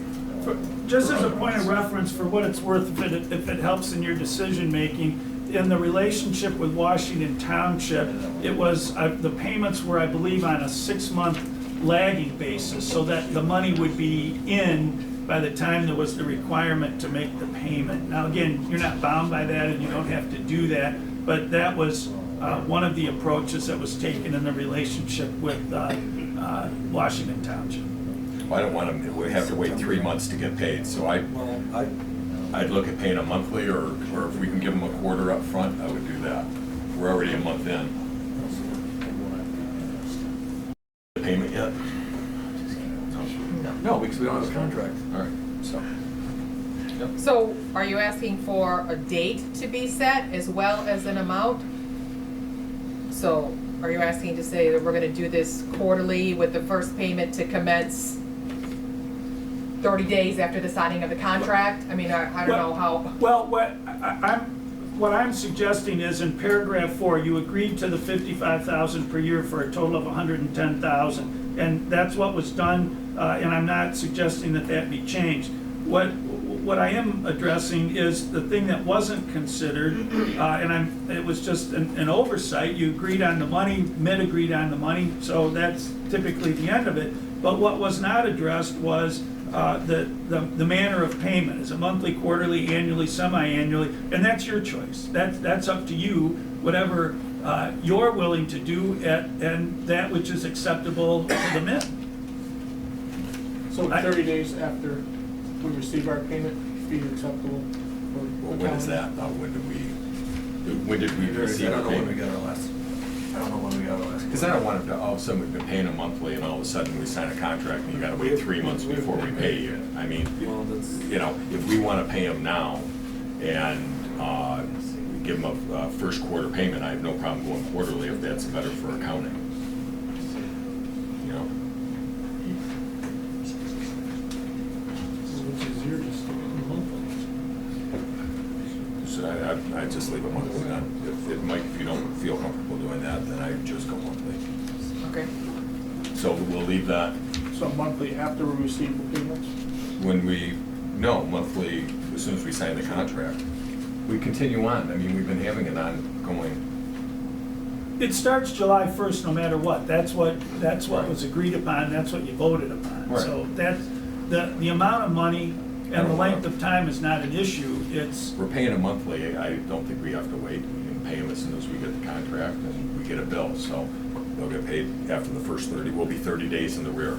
Speaker 8: Just as a point of reference, for what it's worth, if it helps in your decision-making, in the relationship with Washington Township, it was, the payments were, I believe, on a 6-month lagging basis, so that the money would be in by the time there was the requirement to make the payment. Now, again, you're not bound by that, and you don't have to do that, but that was one of the approaches that was taken in the relationship with Washington Township.
Speaker 4: Well, I don't want them, we have to wait 3 months to get paid, so
Speaker 3: Well,
Speaker 4: I'd look at paying a monthly, or if we can give them a quarter up front, I would do that. We're already a month in. Payment yet?
Speaker 3: no, because we don't have a contract.
Speaker 4: All right, so.
Speaker 5: So are you asking for a date to be set as well as an amount? So are you asking to say that we're gonna do this quarterly with the first payment to commence 30 days after the signing of the contract? I mean, I don't know how,
Speaker 8: Well, what I'm suggesting is in paragraph 4, you agreed to the 55,000 per year for a total of 110,000. And that's what was done, and I'm not suggesting that that be changed. What I am addressing is the thing that wasn't considered, and it was just an oversight. You agreed on the money, Mitt agreed on the money, so that's typically the end of it. But what was not addressed was the manner of payment. Is it monthly, quarterly, annually, semi-annually? And that's your choice. That's up to you, whatever you're willing to do and that which is acceptable to the Mitt.
Speaker 1: So 30 days after we receive our payment, be acceptable for
Speaker 4: Well,
Speaker 1: the
Speaker 4: when is
Speaker 1: county?
Speaker 4: that? When did we receive
Speaker 3: I
Speaker 4: our
Speaker 3: don't know when we
Speaker 4: payment?
Speaker 3: got our last, I don't know when we got our last.
Speaker 4: Because I don't want it to, all of a sudden we've been paying them monthly and all of a sudden we sign a contract and you gotta wait 3 months before we pay you. I mean,
Speaker 3: Well, that's,
Speaker 4: you know, if we wanna pay them now and, we give them a first quarter payment, I have no problem going quarterly if that's better for accounting. You know?
Speaker 10: Which is your just monthly.
Speaker 4: So I just leave it monthly then. If you don't feel comfortable doing that, then I just go monthly.
Speaker 5: Okay.
Speaker 4: So we'll leave that
Speaker 1: So monthly after we receive the payments?
Speaker 4: monthly, as soon as we sign the contract. We continue on. I mean, we've been having an ongoing,
Speaker 8: It starts July 1st no matter what. That's what
Speaker 4: Right.
Speaker 8: was agreed upon, that's what you voted upon.
Speaker 4: Right.
Speaker 8: So that's, the amount of money and the length of time is not an issue. It's,
Speaker 4: we're paying them monthly. I don't think we have to wait. We can pay them as soon as we get the contract and we get a bill. So they'll get paid after the first 30. We'll be 30 days in the rear,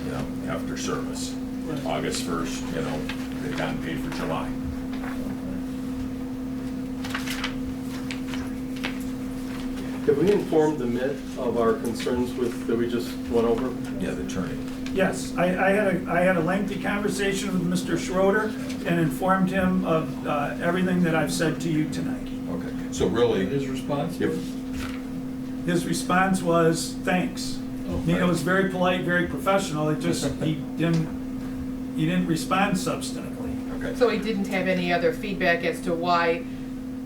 Speaker 4: you know, after service.
Speaker 1: Right.
Speaker 4: August 1st, you know, they've gotten paid for July.
Speaker 2: Have we informed the Mitt of our concerns that we just went over?
Speaker 4: Yeah, the attorney.
Speaker 8: yes, I had a lengthy conversation with Mr. Schroeder and informed him of everything that I've said to you tonight.
Speaker 4: Okay. So really,
Speaker 10: His response
Speaker 4: if,
Speaker 10: was?
Speaker 8: His response was, thanks. I mean, it was very polite, very professional, it just, he didn't respond substantively.
Speaker 4: okay.
Speaker 5: So he didn't have any other feedback as to why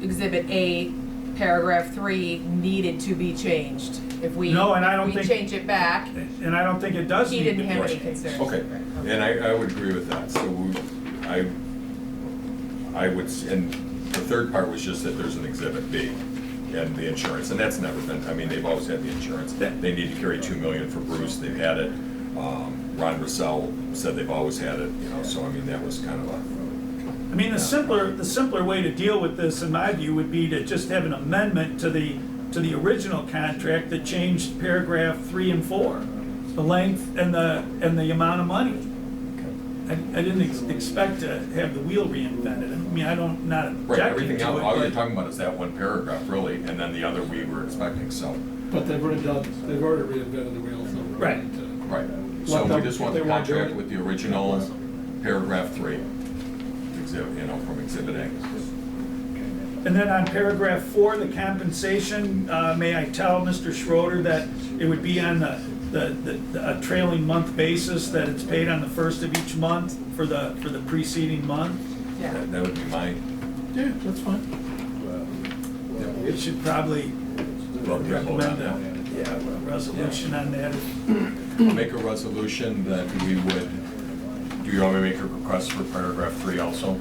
Speaker 5: Exhibit A, paragraph 3, needed to be changed? If we,
Speaker 8: No, and I don't
Speaker 5: we
Speaker 8: think-
Speaker 5: change it back,
Speaker 8: And I don't think it does
Speaker 5: he
Speaker 8: need to
Speaker 5: didn't
Speaker 8: be
Speaker 5: have any
Speaker 8: changed.
Speaker 5: concerns.
Speaker 4: Okay,
Speaker 5: Right,
Speaker 4: and I would agree with that, so I would, and the third part was just that there's an Exhibit B and the insurance, and that's never been, I mean, they've always had the insurance. They need to carry $2 million for Bruce, they've had it. Ron Russell said they've always had it, you know, so I mean, that was kind of a,
Speaker 8: I mean, the simpler way to deal with this, in my view, would be to just have an amendment to the original contract that changed paragraph 3 and 4, the length and the amount of money. I didn't expect to have the wheel reinvented. I mean, not
Speaker 4: right,
Speaker 8: objecting
Speaker 4: everything
Speaker 8: to
Speaker 4: else,
Speaker 8: it,
Speaker 4: all you're
Speaker 8: but-
Speaker 4: talking about is that one paragraph, really, and then the other we were expecting, so.
Speaker 10: But they've already reinvented the wheel, so.
Speaker 8: Right.
Speaker 4: Right, so we just want the
Speaker 10: They want to do
Speaker 4: contract
Speaker 10: it.
Speaker 4: with the original paragraph 3, exhibit, you know, from Exhibit A.
Speaker 8: And then on paragraph 4, the compensation, may I tell Mr. Schroeder that it would be on a trailing month basis, that it's paid on the first of each month for the preceding month?
Speaker 5: Yeah.
Speaker 4: That would be my,
Speaker 10: Yeah, that's fine.
Speaker 8: It should probably
Speaker 4: well, yeah, vote on
Speaker 8: recommend
Speaker 4: that.
Speaker 8: a resolution on that.
Speaker 4: Make a resolution that we would, do you want me to make a request for paragraph 3 also?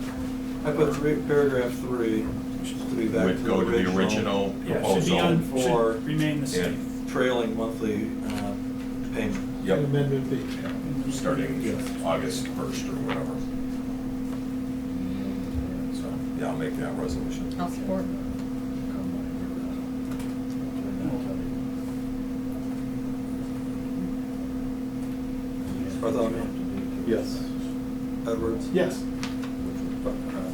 Speaker 3: I put paragraph 3 to be back to
Speaker 4: Would go to the original
Speaker 8: Yeah, should be
Speaker 4: proposal.
Speaker 8: should remain the same.
Speaker 4: And,
Speaker 3: trailing monthly payment.
Speaker 4: yep,
Speaker 10: Amendment B.
Speaker 4: starting August 1st or whatever. So, yeah, I'll make that resolution.
Speaker 5: I'll support.
Speaker 3: Bartholomew,
Speaker 2: Yes.
Speaker 3: Edwards,
Speaker 10: Yes.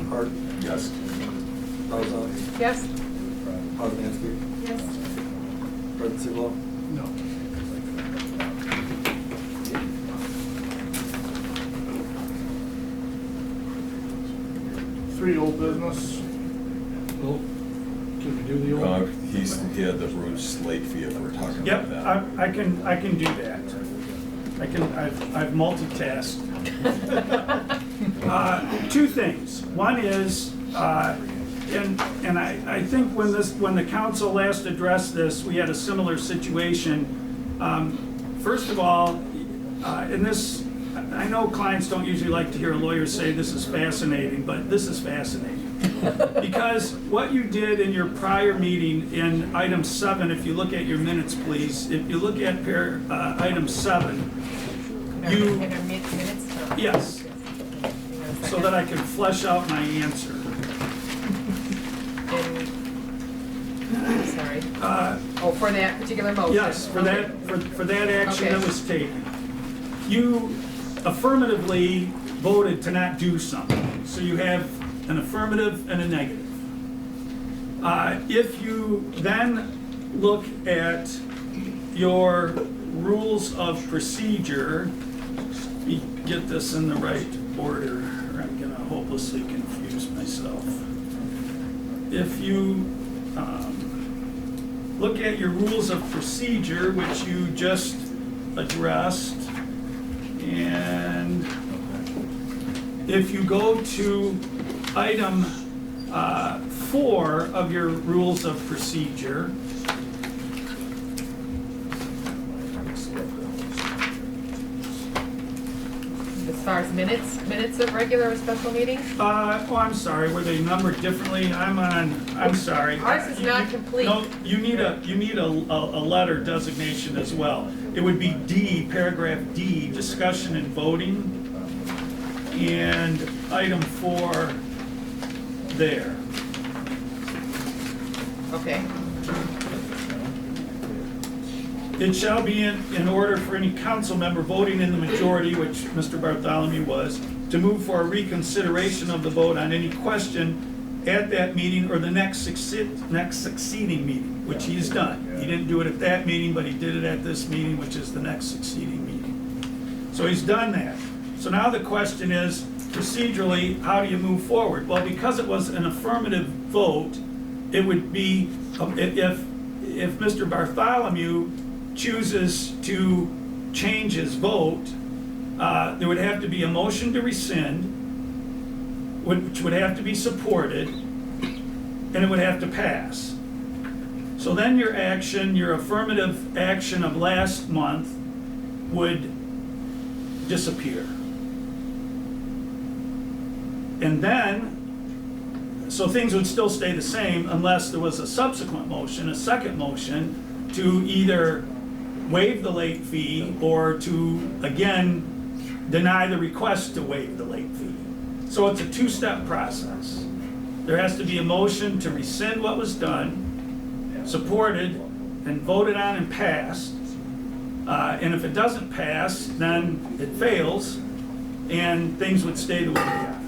Speaker 3: Hart,
Speaker 4: Yes.
Speaker 3: Falzon,
Speaker 5: Yes?
Speaker 3: Poznanski,
Speaker 6: Yes.
Speaker 3: Fred Siblo.
Speaker 1: No. Three, old business.
Speaker 10: Well, can we do the old?
Speaker 4: He had the Bruce late fee if we're talking
Speaker 8: Yep,
Speaker 4: about that.
Speaker 8: I can do that. I've multitasked. Two things. One is, And I think when the council last addressed this, we had a similar situation. First of all, in this, I know clients don't usually like to hear a lawyer say this is fascinating, but this is fascinating. Because what you did in your prior meeting in item 7, if you look at your minutes, please, if you look at item 7, you,
Speaker 5: In our minutes? or-
Speaker 8: yes, so that I can flesh out my answer.
Speaker 5: I'm sorry. Oh, for that particular motion?
Speaker 8: Yes, for that, for that action that
Speaker 5: Okay.
Speaker 8: was taken. You affirmatively voted to not do something, so you have an affirmative and a negative. If you then look at your rules of procedure, let me get this in the right order, or I'm gonna hopelessly confuse myself. If you look at your rules of procedure, which you just addressed, and if you go to item 4 of your rules of procedure,
Speaker 5: As far as minutes of regular or special meeting?
Speaker 8: oh, I'm sorry, were they numbered differently? I'm sorry.
Speaker 5: Ours is not complete.
Speaker 8: No, you need a letter designation as well. It would be D, paragraph D, discussion and voting, and item 4 there.
Speaker 5: Okay.
Speaker 8: It shall be in order for any council member voting in the majority, which Mr. Bartholomew was, to move for a reconsideration of the vote on any question at that meeting or the next succeeding meeting, which he's done. He didn't do it at that meeting, but he did it at this meeting, which is the next succeeding meeting. So he's done that. So now the question is, procedurally, how do you move forward? Well, because it was an affirmative vote, it would be, if Mr. Bartholomew chooses to change his vote, there would have to be a motion to rescind, which would have to be supported, and it would have to pass. So then your action, your affirmative action of last month would disappear. And then, so things would still stay the same unless there was a subsequent motion, a second motion, to either waive the late fee or to, again, deny the request to waive the late fee. So it's a two-step process. There has to be a motion to rescind what was done, supported, and voted on and passed. And if it doesn't pass, then it fails, and things would stay the way they are.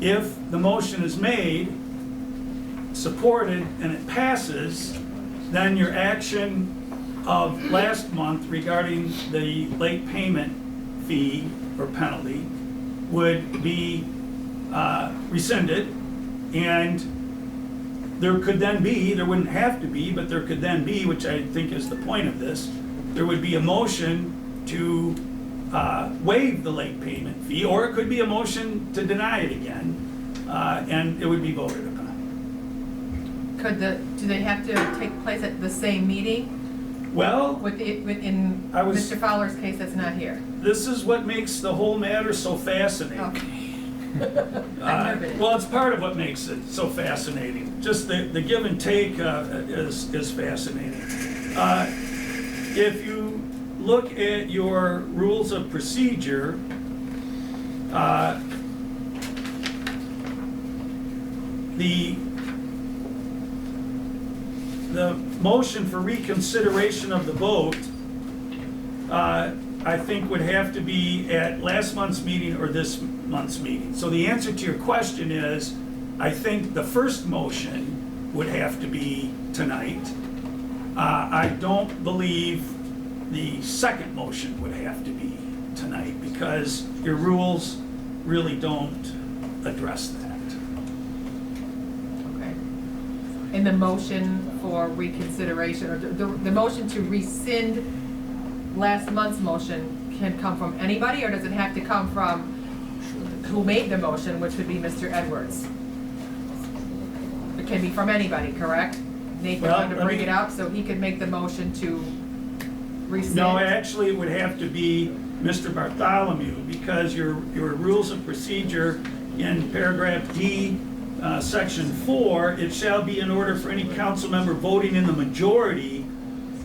Speaker 8: If the motion is made, supported, and it passes, then your action of last month regarding the late payment fee or penalty would be rescinded, and there could then be, there wouldn't have to be, but there could then be, which I think is the point of this, there would be a motion to waive the late payment fee, or it could be a motion to deny it again, and it would be voted upon.
Speaker 5: Do they have to take place at the same meeting?
Speaker 8: Well,
Speaker 5: In Mr. Fowler's case, that's not here.
Speaker 8: this is what makes the whole matter so fascinating.
Speaker 5: Okay. I'm nervous.
Speaker 8: Well, it's part of what makes it so fascinating. Just the give and take is fascinating. If you look at your rules of procedure, the motion for reconsideration of the vote, I think would have to be at last month's meeting or this month's meeting. So the answer to your question is, I think the first motion would have to be tonight. I don't believe the second motion would have to be tonight because your rules really don't address that.
Speaker 5: Okay. And the motion for reconsideration, or the motion to rescind last month's motion can come from anybody, or does it have to come from who made the motion, which would be Mr. Edwards? can be from anybody, correct? Nathan
Speaker 8: Well,
Speaker 5: wanted to
Speaker 8: let
Speaker 5: bring
Speaker 8: me-
Speaker 5: it up, so he could make the motion to rescind.
Speaker 8: No, actually, it would have to be Mr. Bartholomew, because your rules of procedure in paragraph D, section 4, it shall be in order for any council member voting in the majority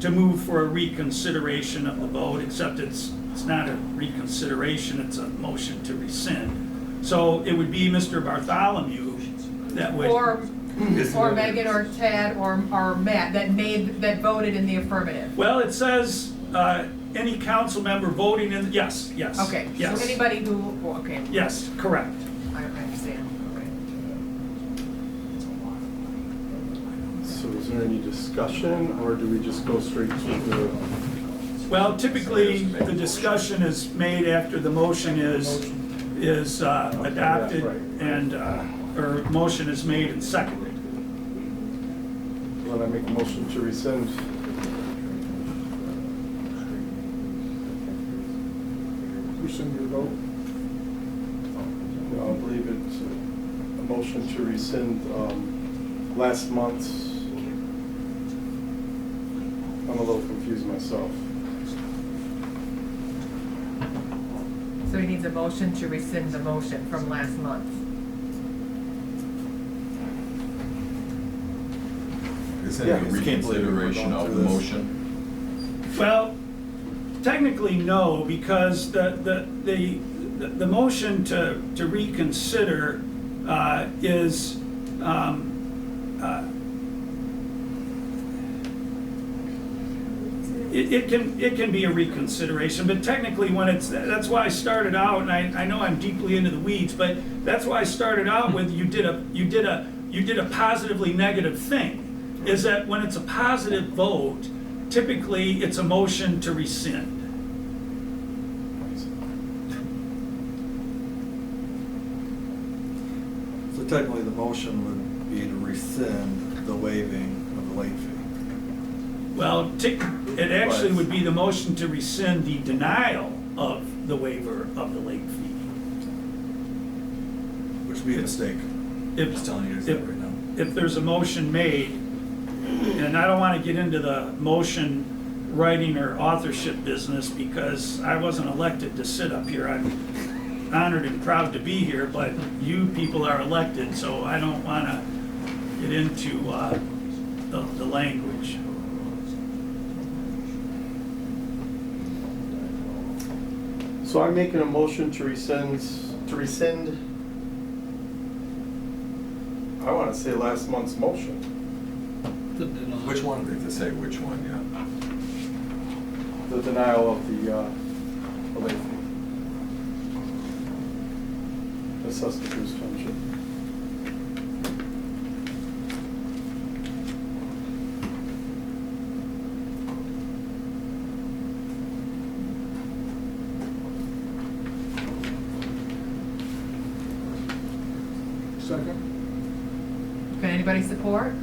Speaker 8: to move for a reconsideration of the vote, except it's not a reconsideration, it's a motion to rescind. So it would be Mr. Bartholomew that would.
Speaker 5: Or Megan or Tad or Matt that voted in the affirmative.
Speaker 8: Well, it says, any council member voting in, yes,
Speaker 5: Okay,
Speaker 8: yes.
Speaker 5: so anybody who, okay,
Speaker 8: Yes, correct.
Speaker 5: I understand, okay.
Speaker 2: So is there any discussion, or do we just go straight to the?
Speaker 8: Well, typically, the discussion is made after the motion is adopted
Speaker 2: Right.
Speaker 8: and, or motion is made and seconded.
Speaker 2: When I make a motion to rescind,
Speaker 10: Rescind your vote.
Speaker 2: I believe it's a motion to rescind last month's. I'm a little confused myself.
Speaker 5: So he needs a motion to rescind the motion from last month.
Speaker 4: Isn't
Speaker 3: Yeah,
Speaker 4: it a
Speaker 3: I just can't believe we're
Speaker 4: reconsideration
Speaker 3: going
Speaker 4: of the
Speaker 3: through this.
Speaker 4: motion?
Speaker 8: Well, technically, no, because the motion to reconsider is, it can be a reconsideration, but technically when that's why I started out, and I know I'm deeply into the weeds, but that's why I started out with you did a positively negative thing, is that when it's a positive vote, typically it's a motion to rescind.
Speaker 3: So technically, the motion would be to rescind the waiving of the late fee.
Speaker 8: Well, it actually would be the motion to rescind the denial of the waiver of the late fee.
Speaker 3: Which would be a mistake.
Speaker 8: If-
Speaker 3: Just telling you
Speaker 8: if-
Speaker 3: that right now.
Speaker 8: If there's a motion made, and I don't want to get into the motion writing or authorship business because I wasn't elected to sit up here. I'm honored and proud to be here, but you people are elected, so I don't want to get into the language.
Speaker 2: So I'm making a motion to rescind, I want to say last month's motion.
Speaker 3: Which one?
Speaker 4: We have to say which one, yeah.
Speaker 2: The denial of the late fee. The Susquehanna Township.
Speaker 10: Second.
Speaker 5: Can anybody support?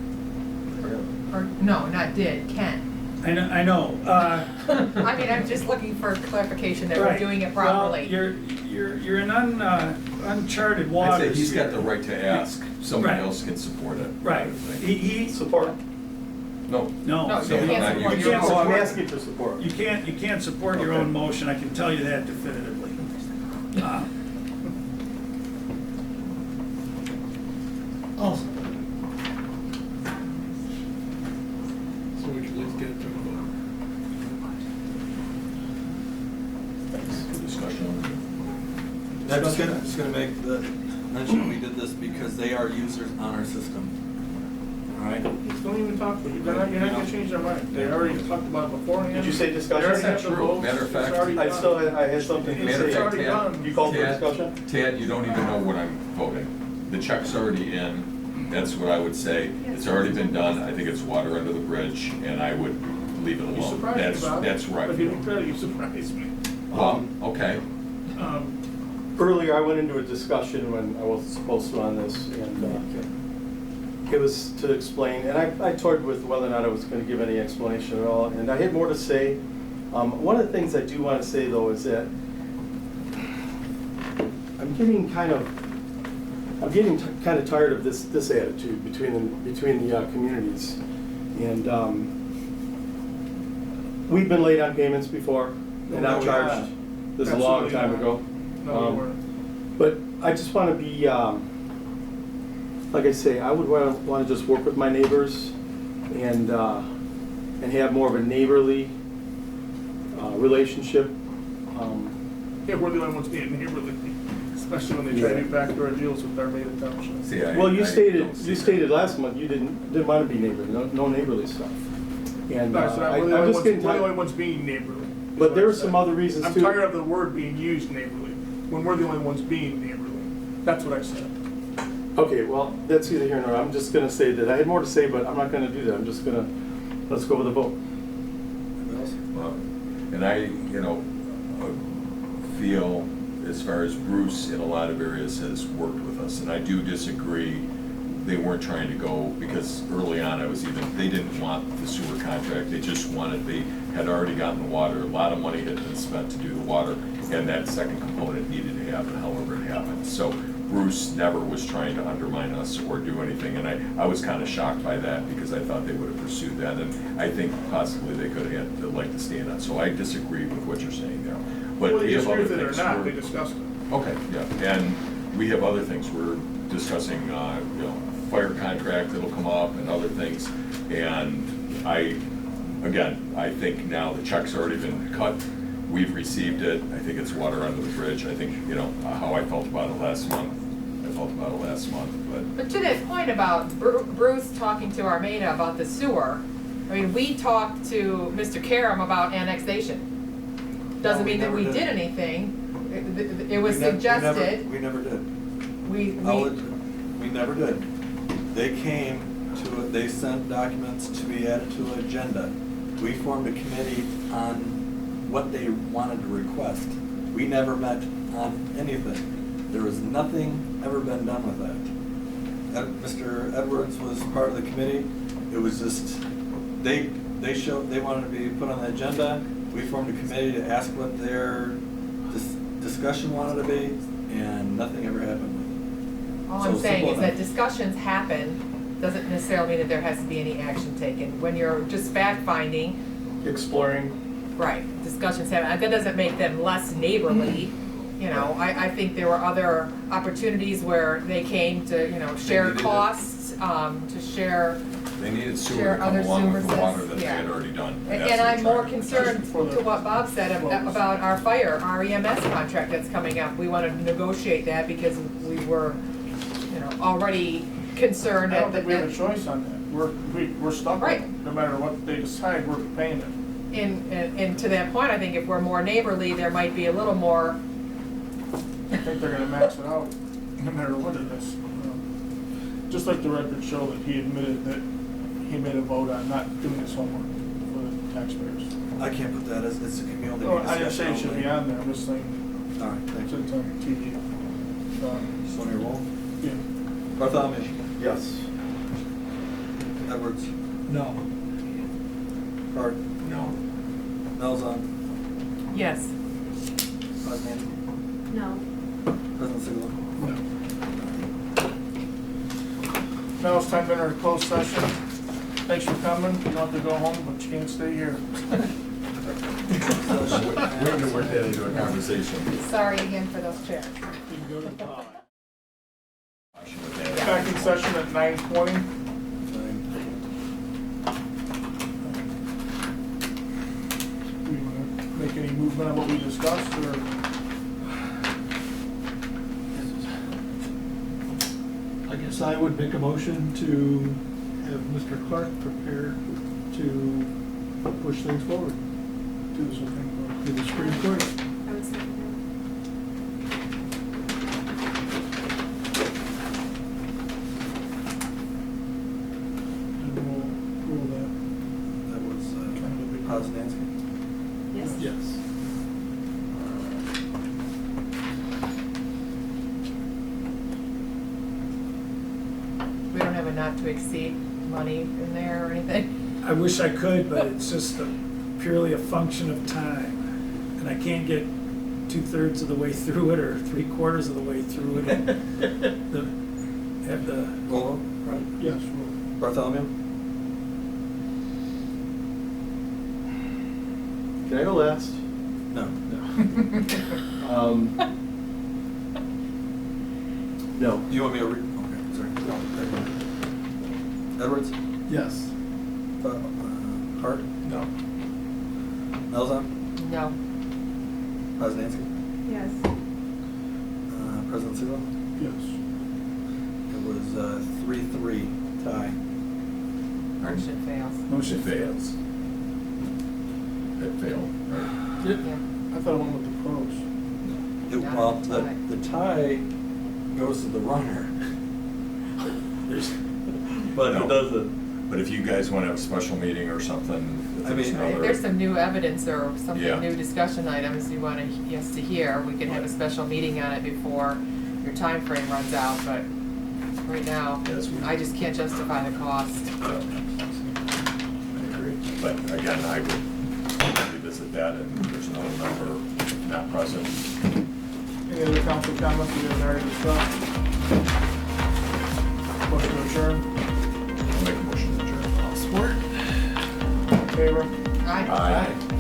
Speaker 5: Or, no, not did, can.
Speaker 8: I know.
Speaker 5: I mean, I'm just looking for clarification that we're
Speaker 8: Right.
Speaker 5: doing it
Speaker 8: Well,
Speaker 5: properly.
Speaker 8: you're in uncharted
Speaker 4: I'd
Speaker 8: waters.
Speaker 4: say he's got
Speaker 8: here.
Speaker 4: the right to ask, somebody
Speaker 8: Right.
Speaker 4: else can support it.
Speaker 8: Right. He
Speaker 2: Support?
Speaker 4: No.
Speaker 8: no.
Speaker 5: No,
Speaker 8: so
Speaker 5: you can't
Speaker 4: not
Speaker 5: support
Speaker 4: you.
Speaker 5: your
Speaker 8: can't
Speaker 5: own.
Speaker 2: Oh, I'm
Speaker 8: support-
Speaker 2: asking for support.
Speaker 8: You can't support your
Speaker 2: Okay.
Speaker 8: own motion, I can tell you that definitively.
Speaker 10: Awesome. So we can at least get it to a vote.
Speaker 4: Discussion.
Speaker 3: I'm just gonna make the mention, we did this because they are users on our system. All right?
Speaker 1: Don't even talk to you, you're not gonna change their mind, they already talked about it beforehand.
Speaker 2: Did you say
Speaker 1: They
Speaker 2: discussion?
Speaker 1: already have the
Speaker 4: True.
Speaker 1: votes.
Speaker 4: Matter of fact,
Speaker 1: It's already done.
Speaker 2: I had something to
Speaker 4: Matter of
Speaker 1: It's
Speaker 4: fact,
Speaker 1: already
Speaker 4: Tad,
Speaker 1: done.
Speaker 2: You called for
Speaker 4: Tad-
Speaker 2: discussion?
Speaker 4: Tad, you don't even know what I'm voting. The check's already in, that's what I would say. It's already been done, I think it's water under the bridge, and I would leave it
Speaker 1: You
Speaker 4: alone.
Speaker 1: surprised me, Bob.
Speaker 4: That's right.
Speaker 1: If you don't credit, you surprised me.
Speaker 4: Well, okay.
Speaker 2: Earlier, I went into a discussion when I wasn't supposed to on this, and it was to explain, and I toyed with whether or not I was going to give any explanation at all, and I had more to say. One of the things I do want to say, though, is that I'm getting kind of I'm getting kind of tired of this attitude between the communities. And we've been late on payments before, and I'm charged. This is a long time ago.
Speaker 1: No, we weren't.
Speaker 2: But I just want to be, like I say, I would want to just work with my neighbors and have more of a neighborly relationship.
Speaker 1: Yeah, we're the only ones being neighborly, especially when they try to do backdoor deals with Armada Township.
Speaker 4: See,
Speaker 2: Well, you
Speaker 4: I
Speaker 2: stated
Speaker 4: don't see
Speaker 2: last month you didn't want to be neighborly, no neighborly stuff. And
Speaker 1: No, so
Speaker 2: I'm
Speaker 1: we're
Speaker 2: just getting
Speaker 1: the only
Speaker 2: tired.
Speaker 1: ones being neighborly.
Speaker 2: But there are some other reasons
Speaker 1: I'm
Speaker 2: too.
Speaker 1: tired of the word being used neighborly, when we're the only ones being neighborly. That's what I said.
Speaker 2: Okay, well, that's either here nor there. I'm just gonna say that I had more to say, but I'm not gonna do that. I'm just gonna, let's go with a vote.
Speaker 4: Well, and I, feel as far as Bruce in a lot of areas has worked with us, and I do disagree. They weren't trying to go, because early on they didn't want the sewer contract. They just wanted, they had already gotten the water. A lot of money had been spent to do the water, and that second component needed to happen, however it happened. So Bruce never was trying to undermine us or do anything, and I was kind of shocked by that, because I thought they would have pursued that, and I think possibly they could have had the leg to stand on. So I disagree with what you're saying there. But
Speaker 1: Whether
Speaker 4: we
Speaker 1: you
Speaker 4: have
Speaker 1: agree
Speaker 4: other
Speaker 1: with it or
Speaker 4: things.
Speaker 1: not, they discussed it.
Speaker 4: Okay, yeah, and we have other things. We're discussing, fire contract that'll come up and other things. And I think now the check's already been cut. We've received it. I think it's water under the bridge. I think, how I felt about it last month.
Speaker 5: But to that point about Bruce talking to Armada about the sewer, I mean, we talked to Mr. Karam about annexation. Doesn't mean that we did anything. It was suggested.
Speaker 3: We never did.
Speaker 5: We
Speaker 3: never did. They they sent documents to be added to an agenda. We formed a committee on what they wanted to request. We never met on anything. There was nothing ever been done with that. Mr. Edwards was part of the committee. It was just, they wanted to be put on the agenda. We formed a committee to ask what their discussion wanted to be, and nothing ever happened with it.
Speaker 5: All I'm saying is that discussions happen, doesn't necessarily mean that there has to be any action taken. When you're just fact-finding.
Speaker 2: Exploring.
Speaker 5: Right, discussions happen. That doesn't make them less neighborly. I think there were other opportunities where they came to, share costs, to share.
Speaker 4: They needed sewer
Speaker 5: Share
Speaker 4: to come
Speaker 5: other
Speaker 4: along with the
Speaker 5: services,
Speaker 4: water that they had
Speaker 5: yeah.
Speaker 4: already done.
Speaker 5: And I'm more concerned to what Bob said about our EMS contract that's coming up. We want to negotiate that because we were, already concerned
Speaker 1: I
Speaker 5: at
Speaker 1: don't think we have a choice on that. We're stuck with
Speaker 5: Right.
Speaker 1: it. No matter what they decide, we're paying it.
Speaker 5: And to that point, I think if we're more neighborly, there might be a little more.
Speaker 1: I think they're gonna max it out, no matter what it is. Just like the records show that he admitted that he made a vote on not doing his homework for the taxpayers.
Speaker 3: I can't put that as, it's a community
Speaker 1: No,
Speaker 3: discussion.
Speaker 1: I didn't say it should be on there, I'm just saying,
Speaker 3: All right, thank
Speaker 1: it's
Speaker 3: you.
Speaker 1: on TV.
Speaker 3: Sonia Wolf?
Speaker 1: Yeah.
Speaker 3: Bartholomew?
Speaker 2: Yes.
Speaker 3: Edwards?
Speaker 10: No.
Speaker 3: Hart?
Speaker 4: No.
Speaker 3: Malzahn?
Speaker 5: Yes.
Speaker 3: Osmanthi?
Speaker 6: No.
Speaker 3: President Sigler?
Speaker 1: No. Now it's time to enter a closed session. Thanks for coming. You don't have to go home, but you can't stay here.
Speaker 4: We're going to work that into a conversation.
Speaker 5: Sorry again for those chairs.
Speaker 1: You can go to the back in session at 9:20. Do you want to make any movement on what we discussed, or?
Speaker 10: I guess I would make a motion to have Mr. Clark prepare to push things forward
Speaker 1: Do the Supreme Court.
Speaker 10: to the Supreme Court.
Speaker 6: I would second
Speaker 1: And we'll rule that.
Speaker 3: That was
Speaker 1: Kind of a big-
Speaker 3: Posnanski.
Speaker 6: that. Yes.
Speaker 10: Yes.
Speaker 5: We don't have a not to exceed money in there or anything.
Speaker 8: I wish I could, but it's just purely a function of time. And I can't get 2/3 of the way through it or 3/4 of the way through it. Have the,
Speaker 3: Roll, right?
Speaker 1: Yes, roll.
Speaker 3: Bartholomew?
Speaker 2: Can I go last?
Speaker 3: No.
Speaker 2: No.
Speaker 3: You want me to read? Okay, sorry. Edwards?
Speaker 10: Yes.
Speaker 3: Hart?
Speaker 4: No.
Speaker 3: Melzan?
Speaker 5: No.
Speaker 3: Poznansky?
Speaker 6: Yes.
Speaker 3: President Segal?
Speaker 1: Yes.
Speaker 3: It was 3-3 tie.
Speaker 5: Motion fails.
Speaker 8: motion
Speaker 4: It
Speaker 8: fails.
Speaker 4: fails. It failed, right?
Speaker 5: Yeah.
Speaker 1: I thought I went with the pros.
Speaker 5: No,
Speaker 3: Well,
Speaker 5: tie.
Speaker 3: the tie goes to the runner. But
Speaker 4: No.
Speaker 3: it doesn't.
Speaker 4: But if you guys want to have a special meeting or something, if
Speaker 3: I
Speaker 4: there's
Speaker 3: mean,
Speaker 5: If
Speaker 4: another.
Speaker 5: there's some new evidence or something,
Speaker 4: Yeah.
Speaker 5: new discussion items you want us to hear, we could have a special meeting on it before your time frame runs out, but right now,
Speaker 4: Yes, we-
Speaker 5: I just can't justify the cost.
Speaker 4: I agree. But again, I would revisit that, and there's no member not present.
Speaker 1: Any other council comments we haven't already discussed? Motion to adjourn,
Speaker 4: I'll make a motion to adjourn.
Speaker 1: in favor?
Speaker 5: Aye.
Speaker 4: Aye.